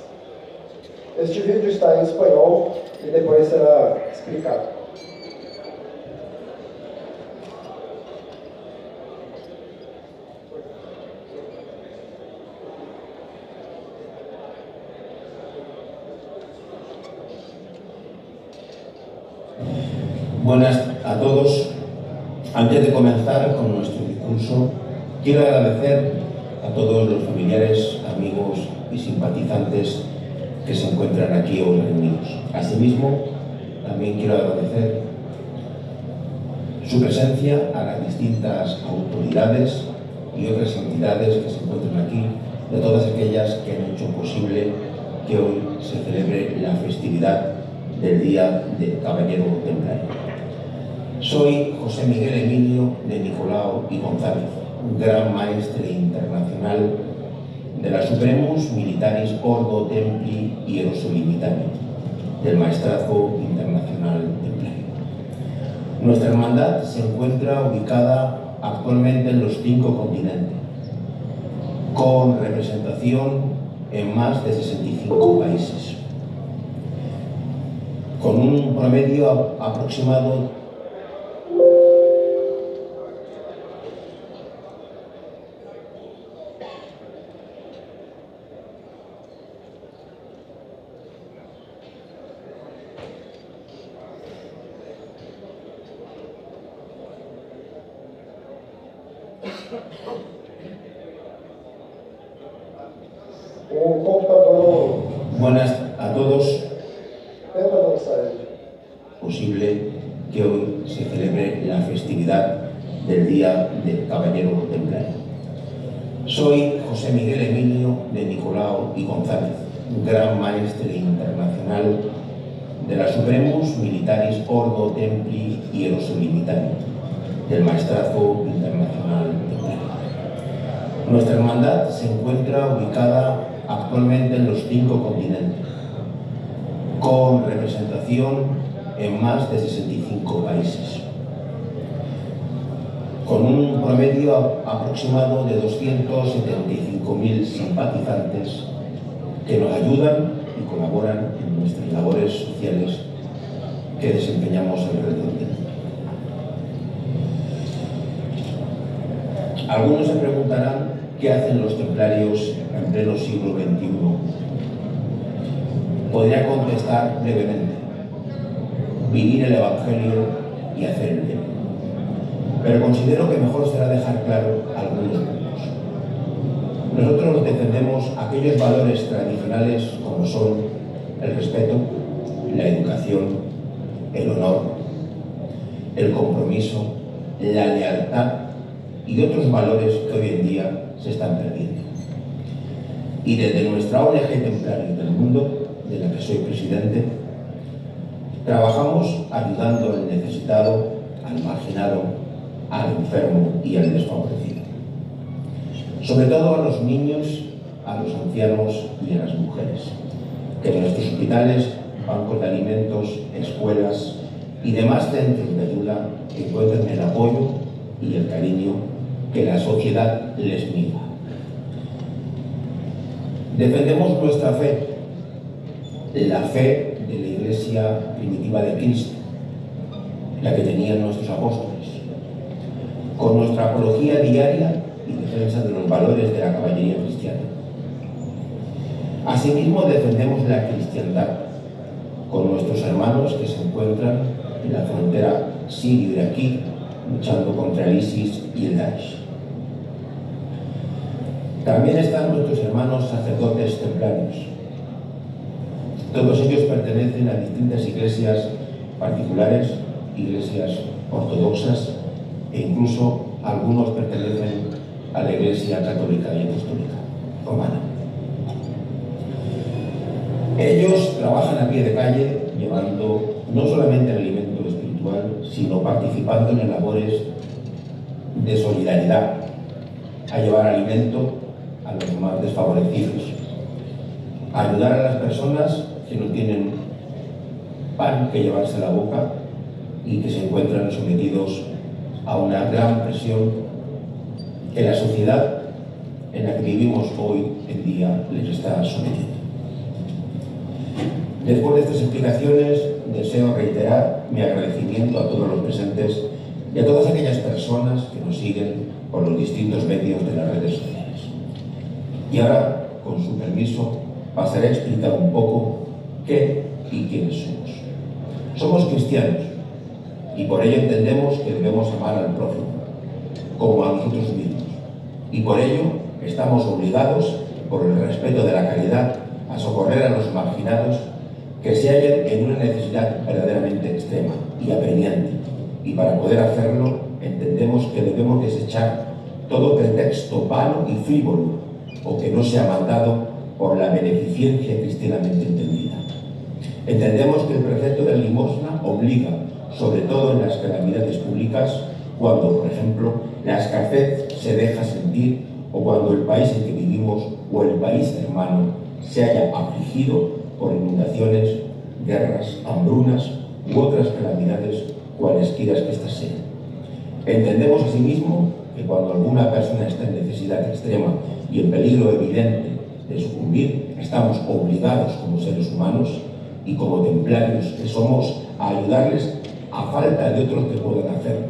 Este vídeo está em espanhol e depois será explicado. Buenas a todos. Antes de comenzar con nuestro discurso, quiero agradecer a todos los familiares, amigos y simpatizantes que se encuentran aquí hoy reunidos. Asimismo, también quiero agradecer su presencia a las distintas autoridades y otras entidades que se encuentran aquí, de todas aquellas que han hecho posible que hoy se celebre la festividad del Día del Caballero Templario. Soy José Miguel Emilio de Nicolau y González, un gran maestre internacional de la Supremus Militaris Ordo Templi Hierosolimitarum, del Maestrazgo Internacional Templario. Nuestra hermandad se encuentra ubicada actualmente en los 5 continentes, con representación en más de 65 países, con un promedio aproximado O computador buenas a todos. tenta avançar ele. Posible que hoy se celebre la festividad del Día del Caballero Templario. Soy José Miguel Emilio de Nicolau y González, un gran maestre internacional de la Supremus Militaris Ordo Templi Hierosolimitarum, del Maestrazgo Internacional Templario. Nuestra hermandad se encuentra ubicada actualmente en los 5 continentes, con representación en más de 65 países, con un promedio aproximado de 275.000 simpatizantes que nos ayudan y colaboran en nuestras labores sociales que desempeñamos alrededor del mundo. Algunos se preguntarán qué hacen los templarios en pleno siglo XXI. Podría contestar brevemente: vivir el Evangelio y hacer el bien. Pero considero que mejor será dejar claro algunos puntos. Nosotros defendemos aquellos valores tradicionales como son el respeto, la educación, el honor, el compromiso, la lealtad y otros valores que hoy en día se están perdiendo. Y desde nuestra ONG Templario del Mundo, de la que soy presidente, trabajamos ayudando al necesitado, al marginado, al enfermo y al desfavorecido. Sobre todo a los niños, a los ancianos y a las mujeres, que en nuestros hospitales, bancos de alimentos, escuelas y demás centros de ayuda encuentren el apoyo y el cariño que la sociedad les niega. Defendemos nuestra fe, la fe de la Iglesia primitiva de Cristo, la que tenían nuestros apóstoles, con nuestra apología diaria y defensa de los valores de la caballería cristiana. Asimismo, defendemos la cristiandad, con nuestros hermanos que se encuentran en la frontera sirio-iraquí, luchando contra el ISIS y el Daesh. También están nuestros hermanos sacerdotes templarios. Todos ellos pertenecen a distintas iglesias particulares, iglesias ortodoxas, e incluso algunos pertenecen a la Iglesia Católica y Apostólica Romana. Ellos trabajan a pie de calle, llevando no solamente el alimento espiritual, sino participando en labores de solidaridad, a llevar alimento a los más desfavorecidos, a ayudar a las personas que no tienen pan que llevarse a la boca y que se encuentran sometidos a una gran presión que la sociedad en la que vivimos hoy en día les está sometiendo. Después de estas explicaciones, deseo reiterar mi agradecimiento a todos los presentes y a todas aquellas personas que nos siguen por los distintos medios de las redes sociales. Y ahora, con su permiso, pasaré a explicar un poco qué y quiénes somos. Somos cristianos y por ello entendemos que debemos amar al prójimo como a nosotros mismos. Y por ello estamos obligados, por el respeto de la caridad, a socorrer a los marginados que se hallan en una necesidad verdaderamente extrema y apremiante. Y para poder hacerlo, entendemos que debemos desechar todo pretexto vano y frívolo o que no sea mandado por la beneficencia cristianamente entendida. Entendemos que el precepto de la limosna obliga, sobre todo en las calamidades públicas, cuando, por ejemplo, la escasez se deja sentir o cuando el país en que vivimos o el país hermano se haya afligido por inundaciones, guerras, hambrunas u otras calamidades cualesquiera que éstas sean. Entendemos asimismo que cuando alguna persona está en necesidad extrema y en peligro evidente de sucumbir, estamos obligados como seres humanos y como templarios que somos a ayudarles a falta de otros que puedan hacerlo,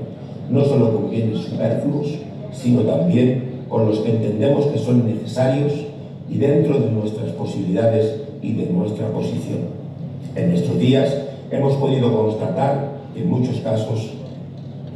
no solo con bienes superfluos, sino también con los que entendemos que son necesarios y dentro de nuestras posibilidades y de nuestra posición. En nuestros días hemos podido constatar que en muchos casos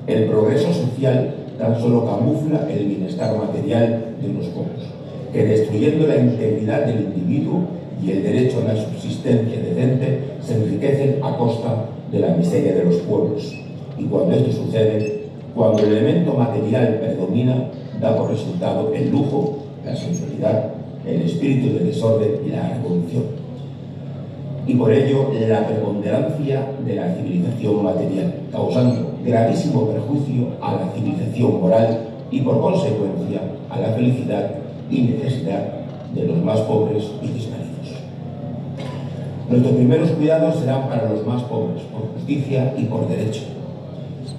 el progreso social tan solo camufla el bienestar material de unos pocos, que destruyendo la integridad del individuo y el derecho a una subsistencia decente se enriquecen a costa de la miseria de los pueblos. Y cuando esto sucede, cuando el elemento material predomina, da por resultado el lujo, la sensualidad, el espíritu de desorden y la revolución. Y por ello la preponderancia de la civilización material, causando gravísimo perjuicio a la civilización moral y por consecuencia a la felicidad y necesidad de los más pobres y desvalidos. Nuestros primeros cuidados serán para los más pobres, por justicia y por derecho,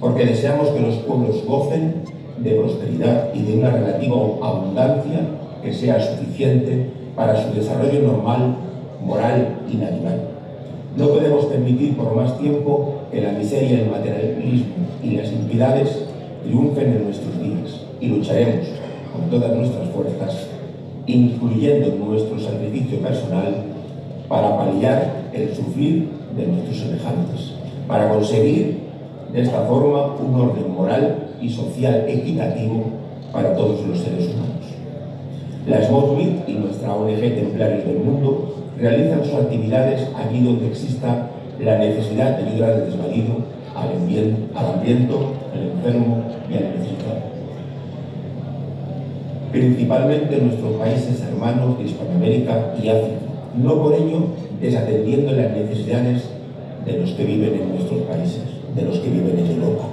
porque deseamos que los pueblos gocen de prosperidad y de una relativa abundancia que sea suficiente para su desarrollo normal, moral y natural. No podemos permitir por más tiempo que la miseria, el materialismo y las impiedades triunfen en nuestros días y lucharemos con todas nuestras fuerzas, incluyendo nuestro sacrificio personal, para paliar el sufrir de nuestros semejantes, para conseguir de esta forma un orden moral y social equitativo para todos los seres humanos. La SMOTWIC y nuestra ONG Templarios del Mundo realizan sus actividades allí donde exista la necesidad de ayudar al desvalido, al hambriento, al enfermo y al necesitado. Principalmente en nuestros países hermanos de Hispanoamérica y África, no por ello desatendiendo las necesidades de los que viven en nuestros países, de los que viven en Europa,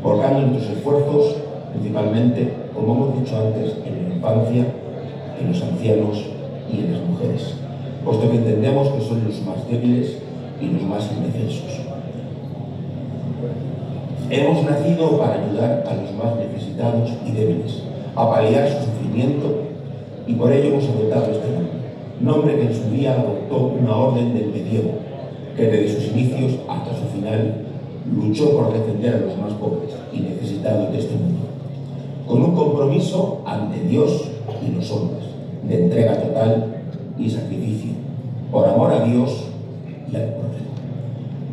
volcando nuestros esfuerzos principalmente, como hemos dicho antes, en la infancia, en los ancianos y en las mujeres, puesto que entendemos que son los más débiles y los más indefensos. Hemos nacido para ayudar a los más necesitados y débiles, a paliar su sufrimiento, y por ello hemos adoptado este nombre que en su día adoptó una orden del medievo, que desde sus inicios hasta su final luchó por defender a los más pobres y necesitados de este mundo, con un compromiso ante Dios y los hombres, de entrega total y sacrificio, por amor a Dios y al prójimo.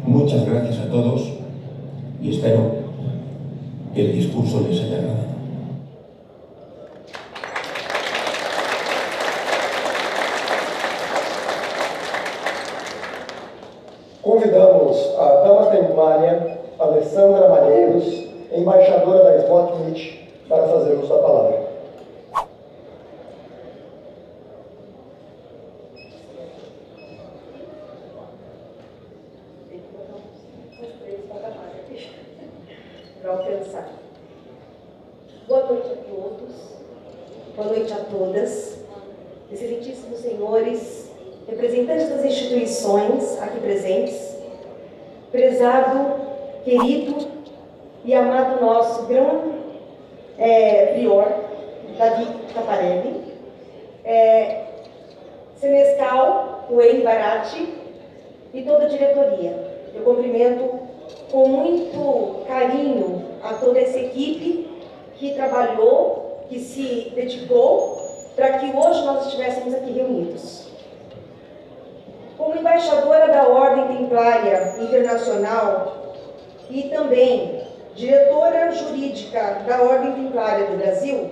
Muchas gracias a todos y espero que el discurso les haya agradado. Convidamos a Dama Templária Alessandra Malheiros, embaixadora da SMOTWIC, para fazer uso da palavra. Para alcançar. Boa noite a todos, boa noite a todas, excelentíssimos senhores, representantes das instituições aqui presentes, prezado, querido e amado nosso grão prior, Davi Caparelli, Senescal, Wayne Barati e toda a diretoria. Eu cumprimento com muito carinho a toda essa equipe que trabalhou, que se dedicou para que hoje nós estivéssemos aqui reunidos. Como embaixadora da Ordem Templária Internacional e também diretora jurídica da Ordem Templária do Brasil,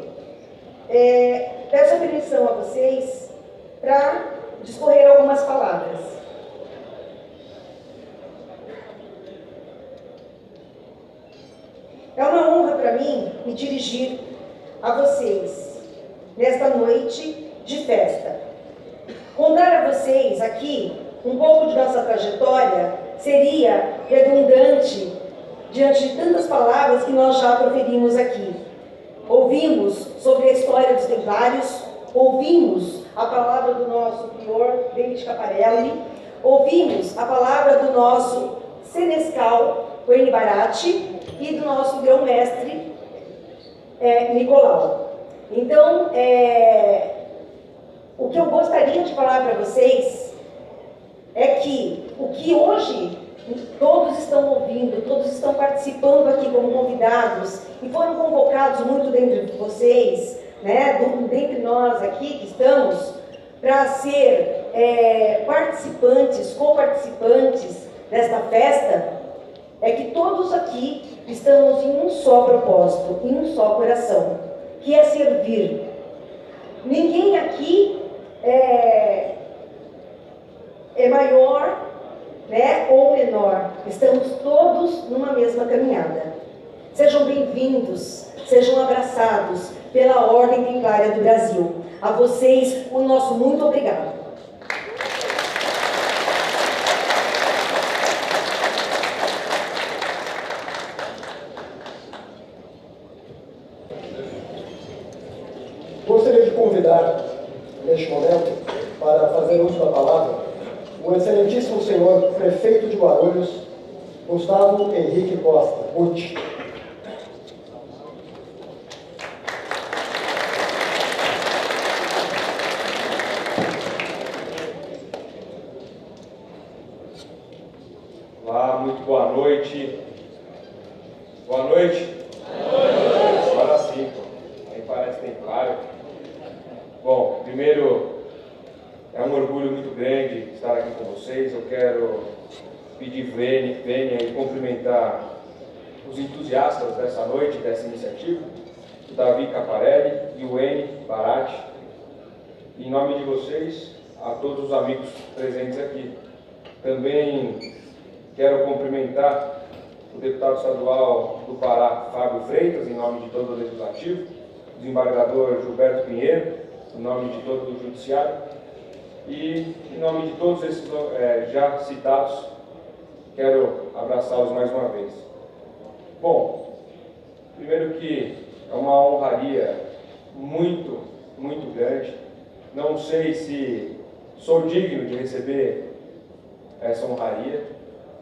peço a permissão a vocês para discorrer algumas palavras. É uma honra para mim me dirigir a vocês nesta noite de festa. Contar a vocês aqui um pouco de nossa trajetória seria redundante diante de tantas palavras que nós já proferimos aqui. Ouvimos sobre a história dos Templários, ouvimos a palavra do nosso prior David Caparelli, ouvimos a palavra do nosso senescal, o Eni Barati, e do nosso grão-mestre, Nicolau. Então, o que eu gostaria de falar para vocês é que o que hoje todos estão ouvindo, todos estão participando aqui como convidados e foram convocados muito dentre vocês, né, dentre nós aqui que estamos, para ser participantes, co-participantes desta festa, é que todos aqui estamos em um só propósito, em um só coração, que é servir. Ninguém aqui é maior, né, ou menor. Estamos todos numa mesma caminhada. Sejam bem-vindos, sejam abraçados pela Ordem Templária do Brasil. A vocês, o nosso muito obrigado. Gostaria de convidar, neste momento, para fazer uso da palavra, o excelentíssimo senhor prefeito de Guarulhos, Gustavo Henrique Costa, Guti. Olá, muito boa noite. Boa noite. Agora sim, nem parece templário. Bom, primeiro, é um orgulho muito grande estar aqui com vocês. Eu quero pedir vênia e cumprimentar os entusiastas dessa noite, dessa iniciativa, o Davi Caparelli e o Eni Barati. Em nome de vocês, a todos os amigos presentes aqui. Também quero cumprimentar o deputado estadual do Pará, Fábio Freitas, em nome de todo o Legislativo, o desembargador Gilberto Pinheiro, em nome de todo o Judiciário, e em nome de todos esses já citados, quero abraçá-los mais uma vez. Bom, primeiro que é uma honraria muito, muito grande. Não sei se sou digno de receber essa honraria,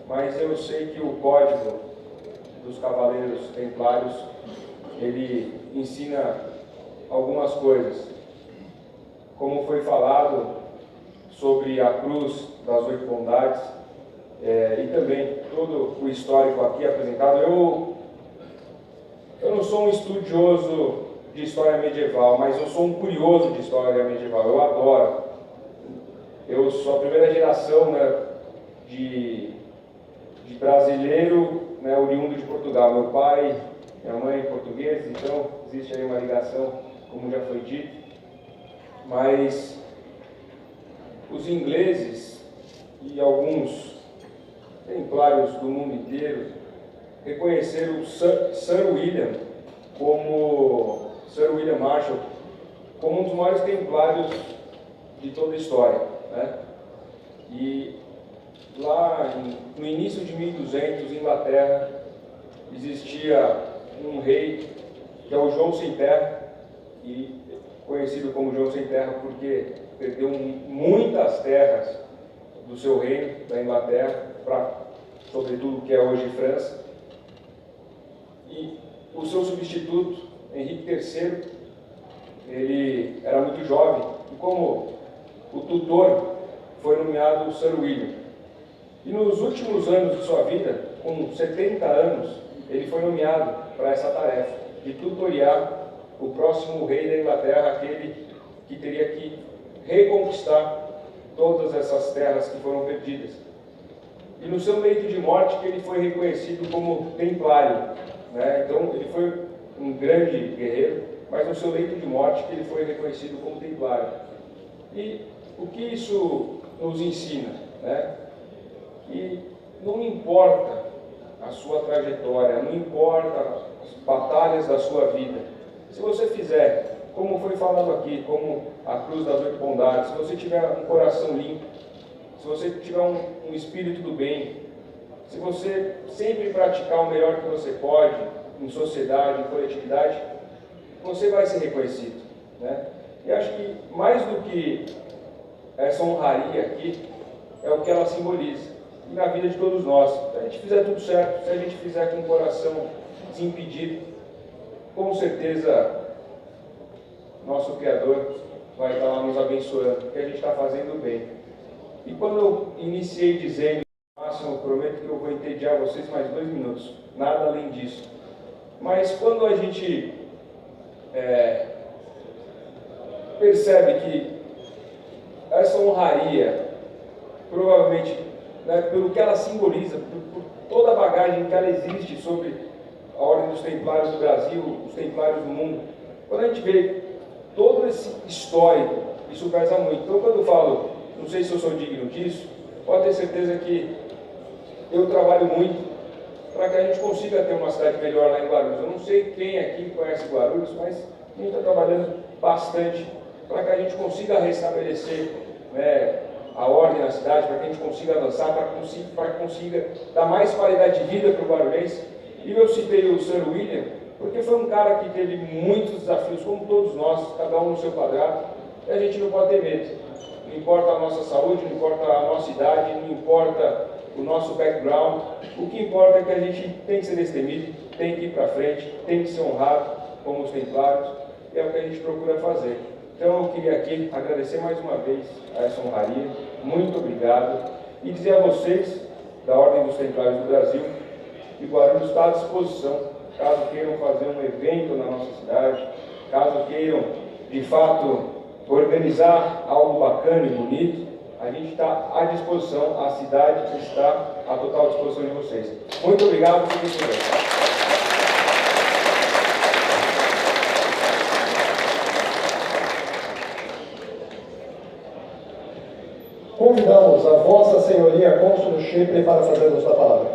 mas eu sei que o Código dos Cavaleiros Templários, ele ensina algumas coisas. Como foi falado sobre a cruz das 8 bondades, e também todo o histórico aqui apresentado, eu não sou um estudioso de história medieval, mas eu sou um curioso de história medieval, eu adoro. Eu sou a primeira geração, né, de brasileiro, né, oriundo de Portugal. Meu pai, minha mãe portugueses, então existe aí uma ligação, como já foi dito. Mas os ingleses e alguns templários do mundo inteiro reconheceram Sir William Marshall como um dos maiores templários de toda a história, né? E lá no início de 1200, em Inglaterra, existia um rei que é o João Sem Terra, e conhecido como João Sem Terra porque perdeu muitas terras do seu reino, da Inglaterra, para sobretudo o que é hoje França. E o seu substituto, Henrique III, ele era muito jovem, e como o tutor foi nomeado Sir William. E nos últimos anos de sua vida, com 70 anos, ele foi nomeado para essa tarefa, de tutoriar o próximo rei da Inglaterra, aquele que teria que reconquistar todas essas terras que foram perdidas. E no seu leito de morte que ele foi reconhecido como templário, né? Então ele foi um grande guerreiro, mas no seu leito de morte que ele foi reconhecido como templário. E o que isso nos ensina, né? Que não importa a sua trajetória, não importa as batalhas da sua vida, se você fizer como foi falado aqui, como a cruz das 8 bondades, se você tiver um coração limpo, se você tiver um espírito do bem, se você sempre praticar o melhor que você pode, em sociedade, em coletividade, você vai ser reconhecido, né? E acho que mais do que essa honraria aqui, é o que ela simboliza, e na vida de todos nós. Se a gente fizer tudo certo, se a gente fizer com o coração desimpedido, com certeza nosso Criador vai estar lá nos abençoando, porque a gente está fazendo bem. E quando eu iniciei dizendo, eu prometo que eu vou entediar vocês mais 2 minutos, nada além disso. Mas quando a gente percebe que essa honraria, provavelmente, né, pelo que ela simboliza, por toda a bagagem que ela existe sobre a Ordem dos Templários do Brasil, os Templários do mundo, quando a gente vê todo esse histórico, isso pesa muito. Então, quando eu falo, não sei se eu sou digno disso, pode ter certeza que eu trabalho muito para que a gente consiga ter uma cidade melhor lá em Guarulhos. Eu não sei quem aqui conhece Guarulhos, mas a gente está trabalhando bastante para que a gente consiga restabelecer, né, a ordem na cidade, para que a gente consiga avançar, para que consiga dar mais qualidade de vida para o guarulhense. E eu citei o Sir William, porque foi um cara que teve muitos desafios, como todos nós, cada um no seu quadrado, e a gente não pode ter medo. Não importa a nossa saúde, não importa a nossa idade, não importa o nosso background, o que importa é que a gente tem que ser destemido, tem que ir para frente, tem que ser honrado, como os templários, e é o que a gente procura fazer. Então eu queria aqui agradecer mais uma vez a essa honraria, muito obrigado, e dizer a vocês, da Ordem dos Templários do Brasil, que Guarulhos está à disposição, caso queiram fazer um evento na nossa cidade, caso queiram, de fato, organizar algo bacana e bonito, a gente está à disposição, a cidade está à total disposição de vocês. Muito obrigado, fiquem com Deus. Convidamos a Vossa Senhoria Cônsul do Chipre para fazer uso da palavra.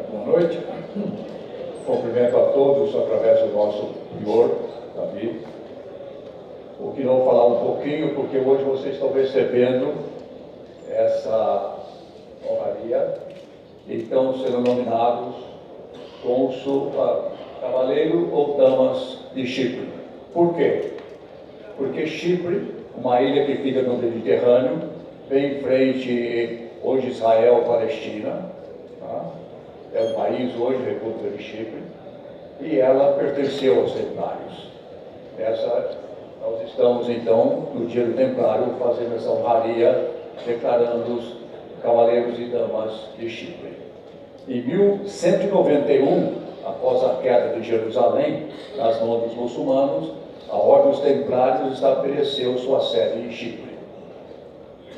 Boa noite. Cumprimento a todos através do nosso prior, Davi. Eu queria falar um pouquinho, porque hoje vocês estão recebendo essa honraria e estão sendo nominados cônsul, cavaleiro ou damas de Chipre. Por quê? Porque Chipre, uma ilha que fica no Mediterrâneo, bem em frente hoje Israel, Palestina, tá? É um país hoje, República de Chipre, e ela pertenceu aos templários. Nós estamos então, no dia do templário, fazendo essa honraria, declarando os cavaleiros e damas de Chipre. Em 1191, após a queda de Jerusalém, nas mãos dos muçulmanos, a Ordem dos Templários estabeleceu sua sede em Chipre.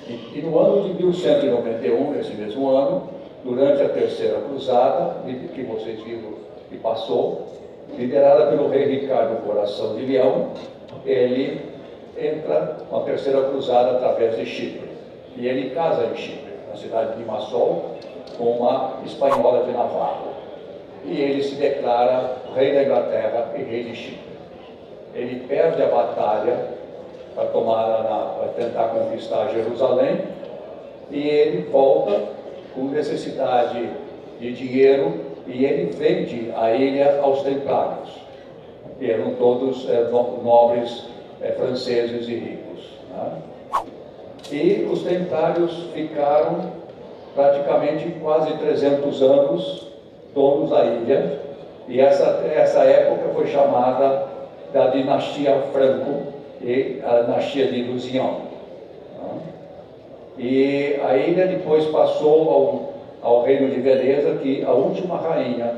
E no ano de 1191, nesse mesmo ano, durante a Terceira Cruzada, que vocês viram que passou, liderada pelo rei Ricardo Coração de Leão, ele entra com a Terceira Cruzada através de Chipre. E ele casa em Chipre, na cidade de Massol, com uma espanhola de Navarro. E ele se declara rei da Inglaterra e rei de Chipre. Ele perde a batalha para tentar conquistar Jerusalém, e ele volta com necessidade de dinheiro, e ele vende a ilha aos templários, que eram todos nobres franceses e ricos, né? E os templários ficaram praticamente quase 300 anos donos da ilha, e essa época foi chamada da dinastia Franco e a dinastia de Lusignan. E a ilha depois passou ao reino de Veneza, que a última rainha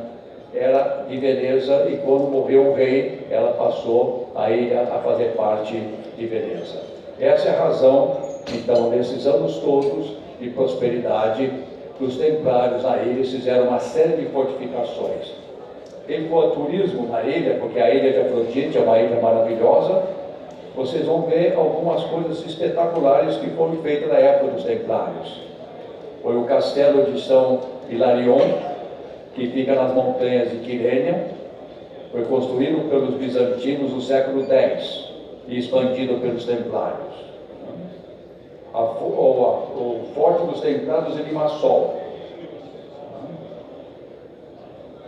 era de Veneza, e quando morreu o rei, ela passou a ilha a fazer parte de Veneza. Essa é a razão, então, desses anos todos de prosperidade dos templários na ilha. Eles fizeram uma série de fortificações. Quem for turismo na ilha, porque a ilha de Afrodite é uma ilha maravilhosa, vocês vão ver algumas coisas espetaculares que foram feitas na época dos templários. Foi o castelo de São Hilarion, que fica nas montanhas de Quirênia. Foi construído pelos bizantinos no século X e expandido pelos templários. O Forte dos Templários em Limassol.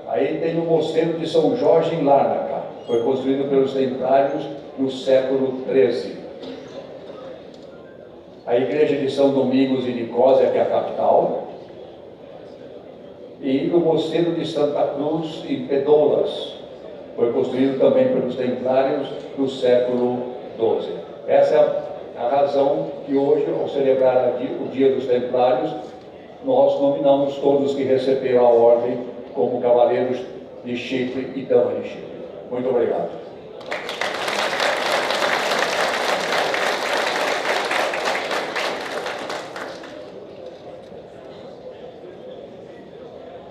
Aí tem o Mosteiro de São Jorge em Lárnaca, foi construído pelos templários no século XIII. A Igreja de São Domingos em Nicósia, que é a capital, e o Mosteiro de Santa Cruz em Pedoulas, foi construído também pelos templários no século XII. Essa é a razão que hoje, ao celebrar o Dia dos Templários, nós nominamos todos que receberam a ordem como cavaleiros de Chipre e dama de Chipre. Muito obrigado.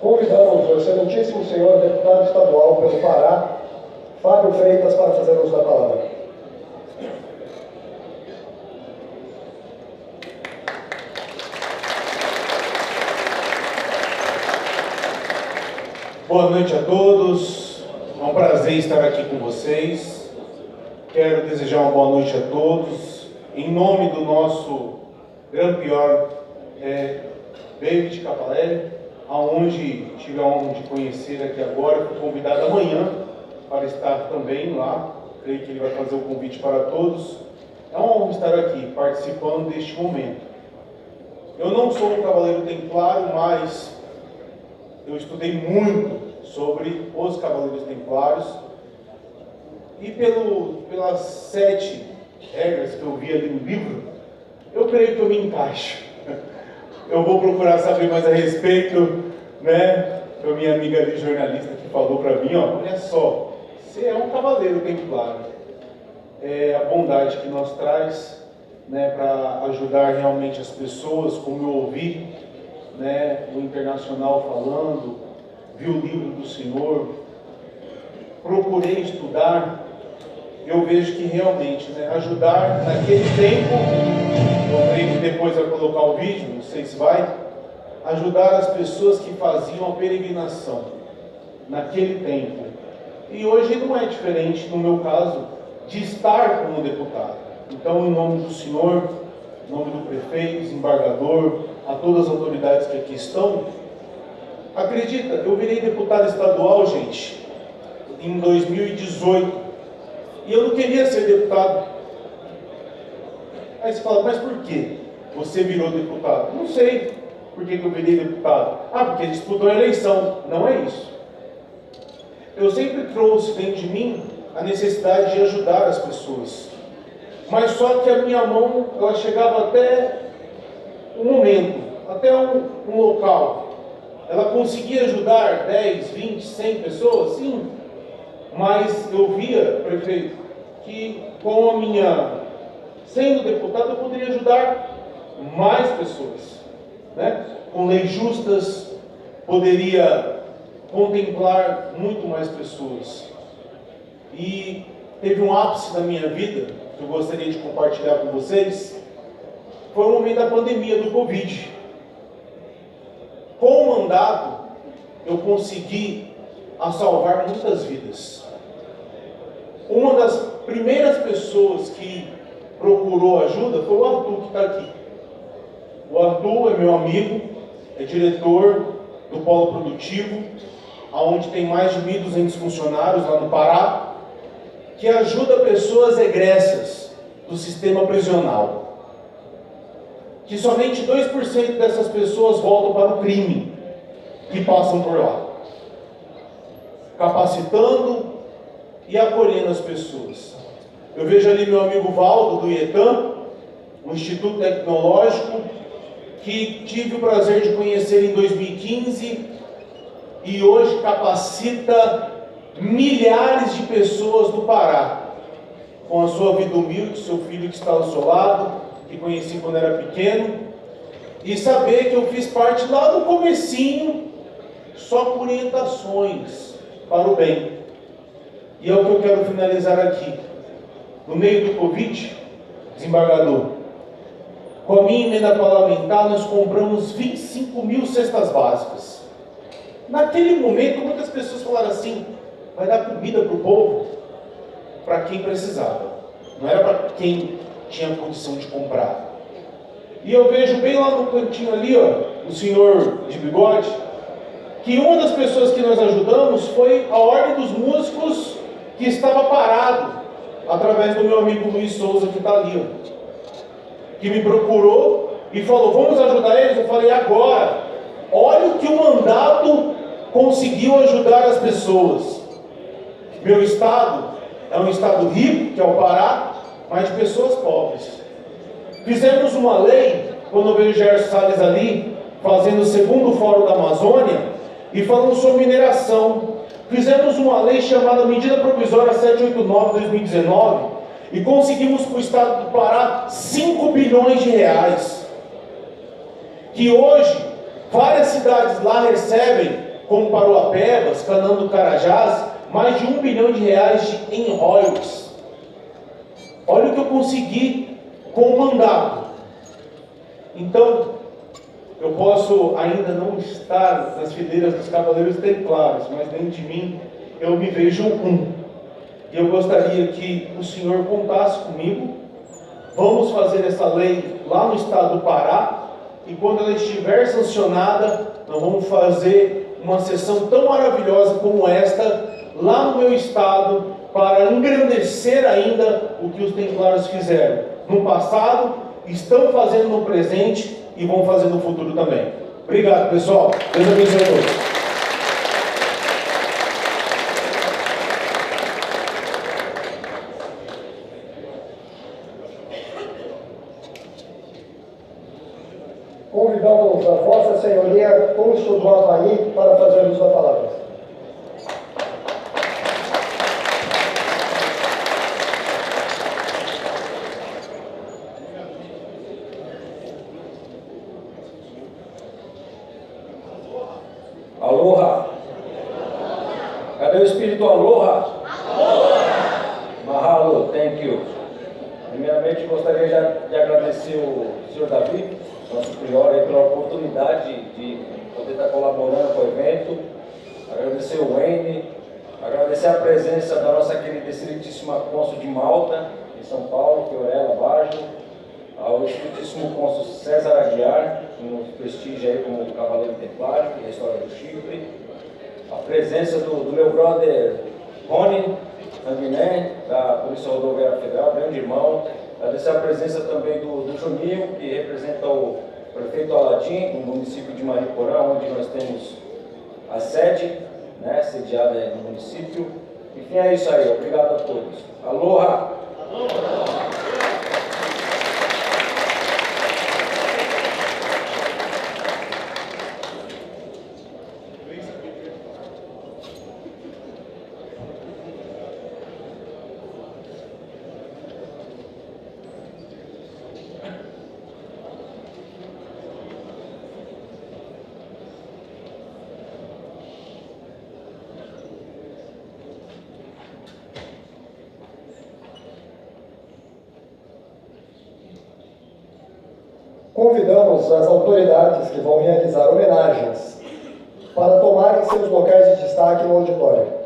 Convidamos o excelentíssimo senhor deputado estadual pelo Pará, Fábio Freitas, para fazer uso da palavra. Boa noite a todos, é um prazer estar aqui com vocês. Quero desejar uma boa noite a todos. Em nome do nosso Grand-Pior David Cavalleri, aonde tive a honra de conhecer aqui agora, fui convidado amanhã para estar também lá. Creio que ele vai fazer o convite para todos. É uma honra estar aqui, participando deste momento. Eu não sou um cavaleiro templário, mas eu estudei muito sobre os Cavaleiros Templários e pelas 7 regras que eu vi ali no livro, eu creio que eu me encaixo. Eu vou procurar saber mais a respeito, né? A minha amiga ali, jornalista, que falou para mim, ó, olha só, você é um Cavaleiro Templário. É a bondade que nos traz, né, para ajudar realmente as pessoas, como eu ouvi, né, o Internacional falando, vi o livro do senhor, procurei estudar, eu vejo que realmente, né, ajudar naquele tempo, eu creio que depois vai colocar o vídeo, não sei se vai, ajudar as pessoas que faziam a peregrinação naquele tempo. E hoje não é diferente, no meu caso, de estar como deputado. Então, em nome do senhor, em nome do prefeito, desembargador, a todas as autoridades que aqui estão, acredita, eu virei deputado estadual, gente, em 2018, e eu não queria ser deputado. Aí você fala, mas por que você virou deputado? Não sei por que eu virei deputado. Ah, porque disputou a eleição. Não é isso. Eu sempre trouxe dentro de mim a necessidade de ajudar as pessoas. Mas só que a minha mão, ela chegava até um momento, até um local. Ela conseguia ajudar 10, 20, 100 pessoas? Sim. Mas eu via, prefeito, que com a minha, sendo deputado, eu poderia ajudar mais pessoas, né? Com leis justas, poderia contemplar muito mais pessoas. E teve um ápice da minha vida, que eu gostaria de compartilhar com vocês, foi o momento da pandemia do Covid. Com o mandato, eu consegui salvar muitas vidas. Uma das primeiras pessoas que procurou ajuda foi o Arthur, que está aqui. O Arthur é meu amigo, é diretor do Polo Produtivo, onde tem mais de 1.200 funcionários lá no Pará, que ajuda pessoas egressas do sistema prisional. Que somente 2% dessas pessoas voltam para o crime que passam por lá. Capacitando e acolhendo as pessoas. Eu vejo ali meu amigo Valdo, do IETAM, um instituto tecnológico, que tive o prazer de conhecer em 2015 e hoje capacita milhares de pessoas do Pará, com a sua vida humilde, seu filho que está ao seu lado, que conheci quando era pequeno, e saber que eu fiz parte lá do comecinho, só por orientações para o bem. E é o que eu quero finalizar aqui. No meio do Covid, desembargador, com a minha emenda parlamentar, nós compramos 25 mil cestas básicas. Naquele momento, muitas pessoas falaram assim: vai dar comida para o povo? Para quem precisava, não era para quem tinha condição de comprar. E eu vejo bem lá no cantinho ali, ó, o senhor de bigode, que uma das pessoas que nós ajudamos foi a Ordem dos Músicos, que estava parado, através do meu amigo Luiz Souza, que está ali, ó, que me procurou e falou: vamos ajudar eles? Eu falei: agora. Olha o que o mandato conseguiu ajudar as pessoas. Meu estado é um estado rico, que é o Pará, mas de pessoas pobres. Fizemos uma lei, quando eu vejo o Gerson Salles ali, fazendo o segundo Fórum da Amazônia, e falando sobre mineração. Fizemos uma lei chamada Medida Provisória 789/2019, e conseguimos para o estado do Pará 5 bilhões de reais. Que hoje, várias cidades lá recebem, como Paruapebas, Canaã do Carajás, mais de 1 bilhão de reais em royalties. Olha o que eu consegui com o mandato. Então, eu posso ainda não estar nas fileiras dos Cavaleiros Templários, mas dentro de mim eu me vejo um. E eu gostaria que o senhor contasse comigo. Vamos fazer essa lei lá no estado do Pará, e quando ela estiver sancionada, nós vamos fazer uma sessão tão maravilhosa como esta, lá no meu estado, para engrandecer ainda o que os templários fizeram no passado, estão fazendo no presente e vão fazer no futuro também. Obrigado, pessoal. Deus abençoe a todos. Convidamos a Vossa Senhoria, cônsul do Havaí, para fazer uso da palavra. Aloha! Cadê o espírito Aloha? Mahalo, thank you. Primeiramente, gostaria de agradecer o senhor Davi, nosso prior, aí, pela oportunidade de poder estar colaborando com o evento. Agradecer o Wayne, agradecer a presença da nossa querida excelentíssima cônsul de Malta, em São Paulo, Fiorella Baggio, ao excelentíssimo cônsul César Aguiar, que nos prestigia aí como Cavaleiro Templário, que é a história do Chipre. A presença do meu brother Rony Sanguiné, da Polícia Rodoviária Federal, grande irmão. Agradecer a presença também do Juninho, que representa o prefeito Aladim, no município de Mariporã, onde nós temos a sede, né, sediada no município. Enfim, é isso aí. Obrigado a todos. Aloha! Aloha! Convidamos as autoridades que vão realizar homenagens para tomarem seus locais de destaque no auditório.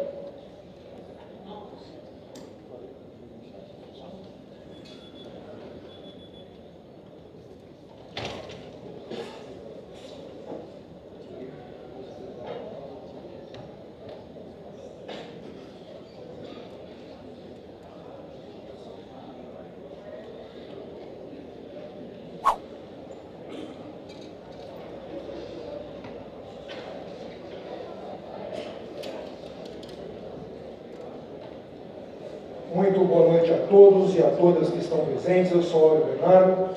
Muito boa noite a todos e a todas que estão presentes. Eu sou Áureo Bernardo,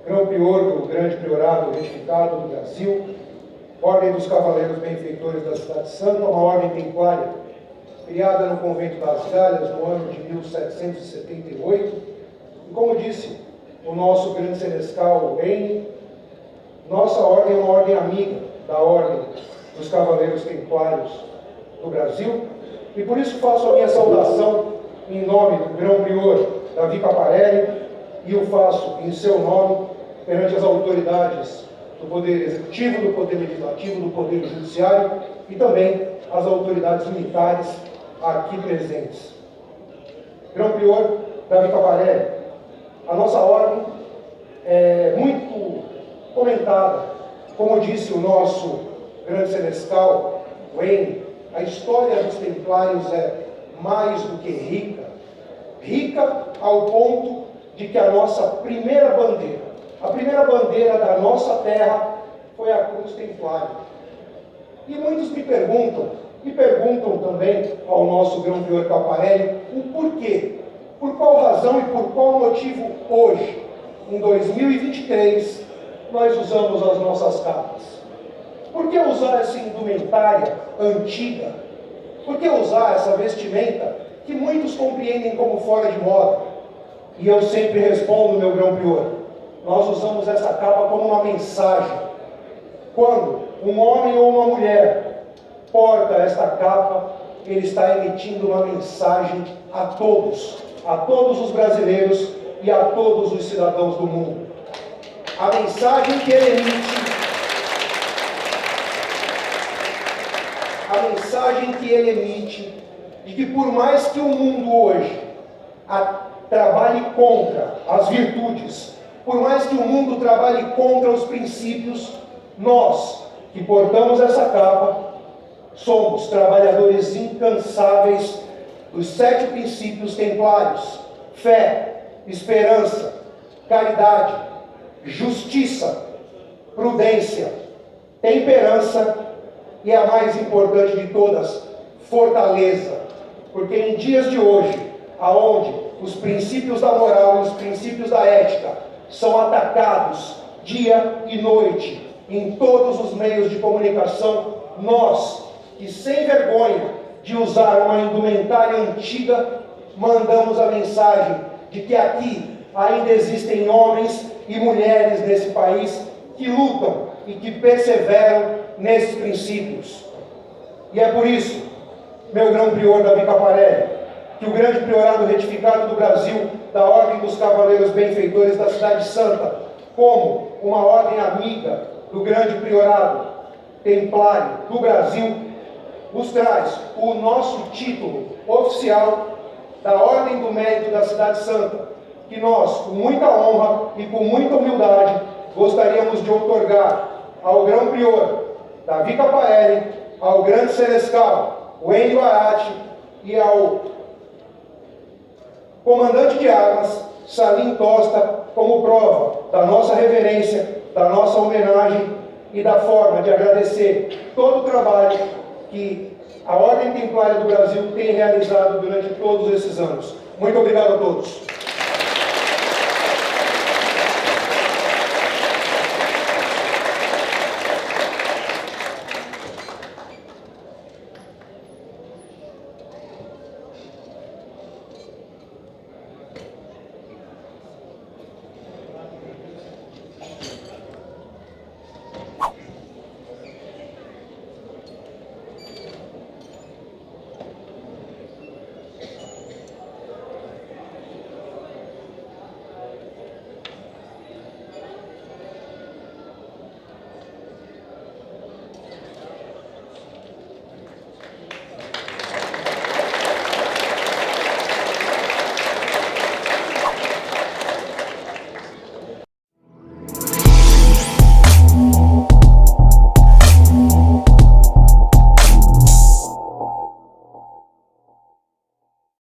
grão-prior do Grande Priorado Retificado do Brasil, Ordem dos Cavaleiros Benfeitores da Cidade Santa, uma ordem templária criada no Convento das Galhas no ano de 1778. E como disse o nosso grande senescal Wayne, nossa ordem é uma ordem amiga da Ordem dos Cavaleiros Templários do Brasil, e por isso faço a minha saudação em nome do grão-prior Davi Paparelli, e o faço em seu nome perante as autoridades do Poder Executivo, do Poder Legislativo, do Poder Judiciário e também as autoridades militares aqui presentes. Grão-Prior Davi Caparelli, a nossa ordem é muito comentada. Como disse o nosso grande senescal, Wayne, a história dos Templários é mais do que rica. Rica ao ponto de que a nossa primeira bandeira da nossa terra foi a Cruz Templária. E muitos me perguntam também ao nosso Grão-Prior Caparelli o porquê, por qual razão e por qual motivo hoje, em 2023, nós usamos as nossas capas. Por que usar essa indumentária antiga? Por que usar essa vestimenta que muitos compreendem como fora de moda? E eu sempre respondo, meu Grão-Prior, nós usamos essa capa como uma mensagem. Quando um homem ou uma mulher porta esta capa, ele está emitindo uma mensagem a todos os brasileiros e a todos os cidadãos do mundo. A mensagem que ele emite de que por mais que o mundo hoje trabalhe contra as virtudes, por mais que o mundo trabalhe contra os princípios, nós que portamos essa capa somos trabalhadores incansáveis dos 7 princípios templários: fé, esperança, caridade, justiça, prudência, temperança e a mais importante de todas, fortaleza. Porque em dias de hoje, aonde os princípios da moral e os princípios da ética são atacados dia e noite em todos os meios de comunicação, nós, que sem vergonha de usar uma indumentária antiga, mandamos a mensagem de que aqui ainda existem homens e mulheres nesse país que lutam e que perseveram nesses princípios. E é por isso, meu Grão-Prior Davi Caparelli, que o grande priorado retificado do Brasil, da Ordem dos Cavaleiros Benfeitores da Cidade Santa, como uma ordem amiga do grande priorado templário do Brasil, nos traz o nosso título oficial da Ordem do Mérito da Cidade Santa, que nós, com muita honra e com muita humildade, gostaríamos de outorgar ao Grão-Prior Davi Caparelli, ao grande senescal Wayne Barate e ao comandante de armas Salim Tosta, como prova da nossa reverência, da nossa homenagem e da forma de agradecer todo o trabalho que a Ordem Templária do Brasil tem realizado durante todos esses anos. Muito obrigado a todos.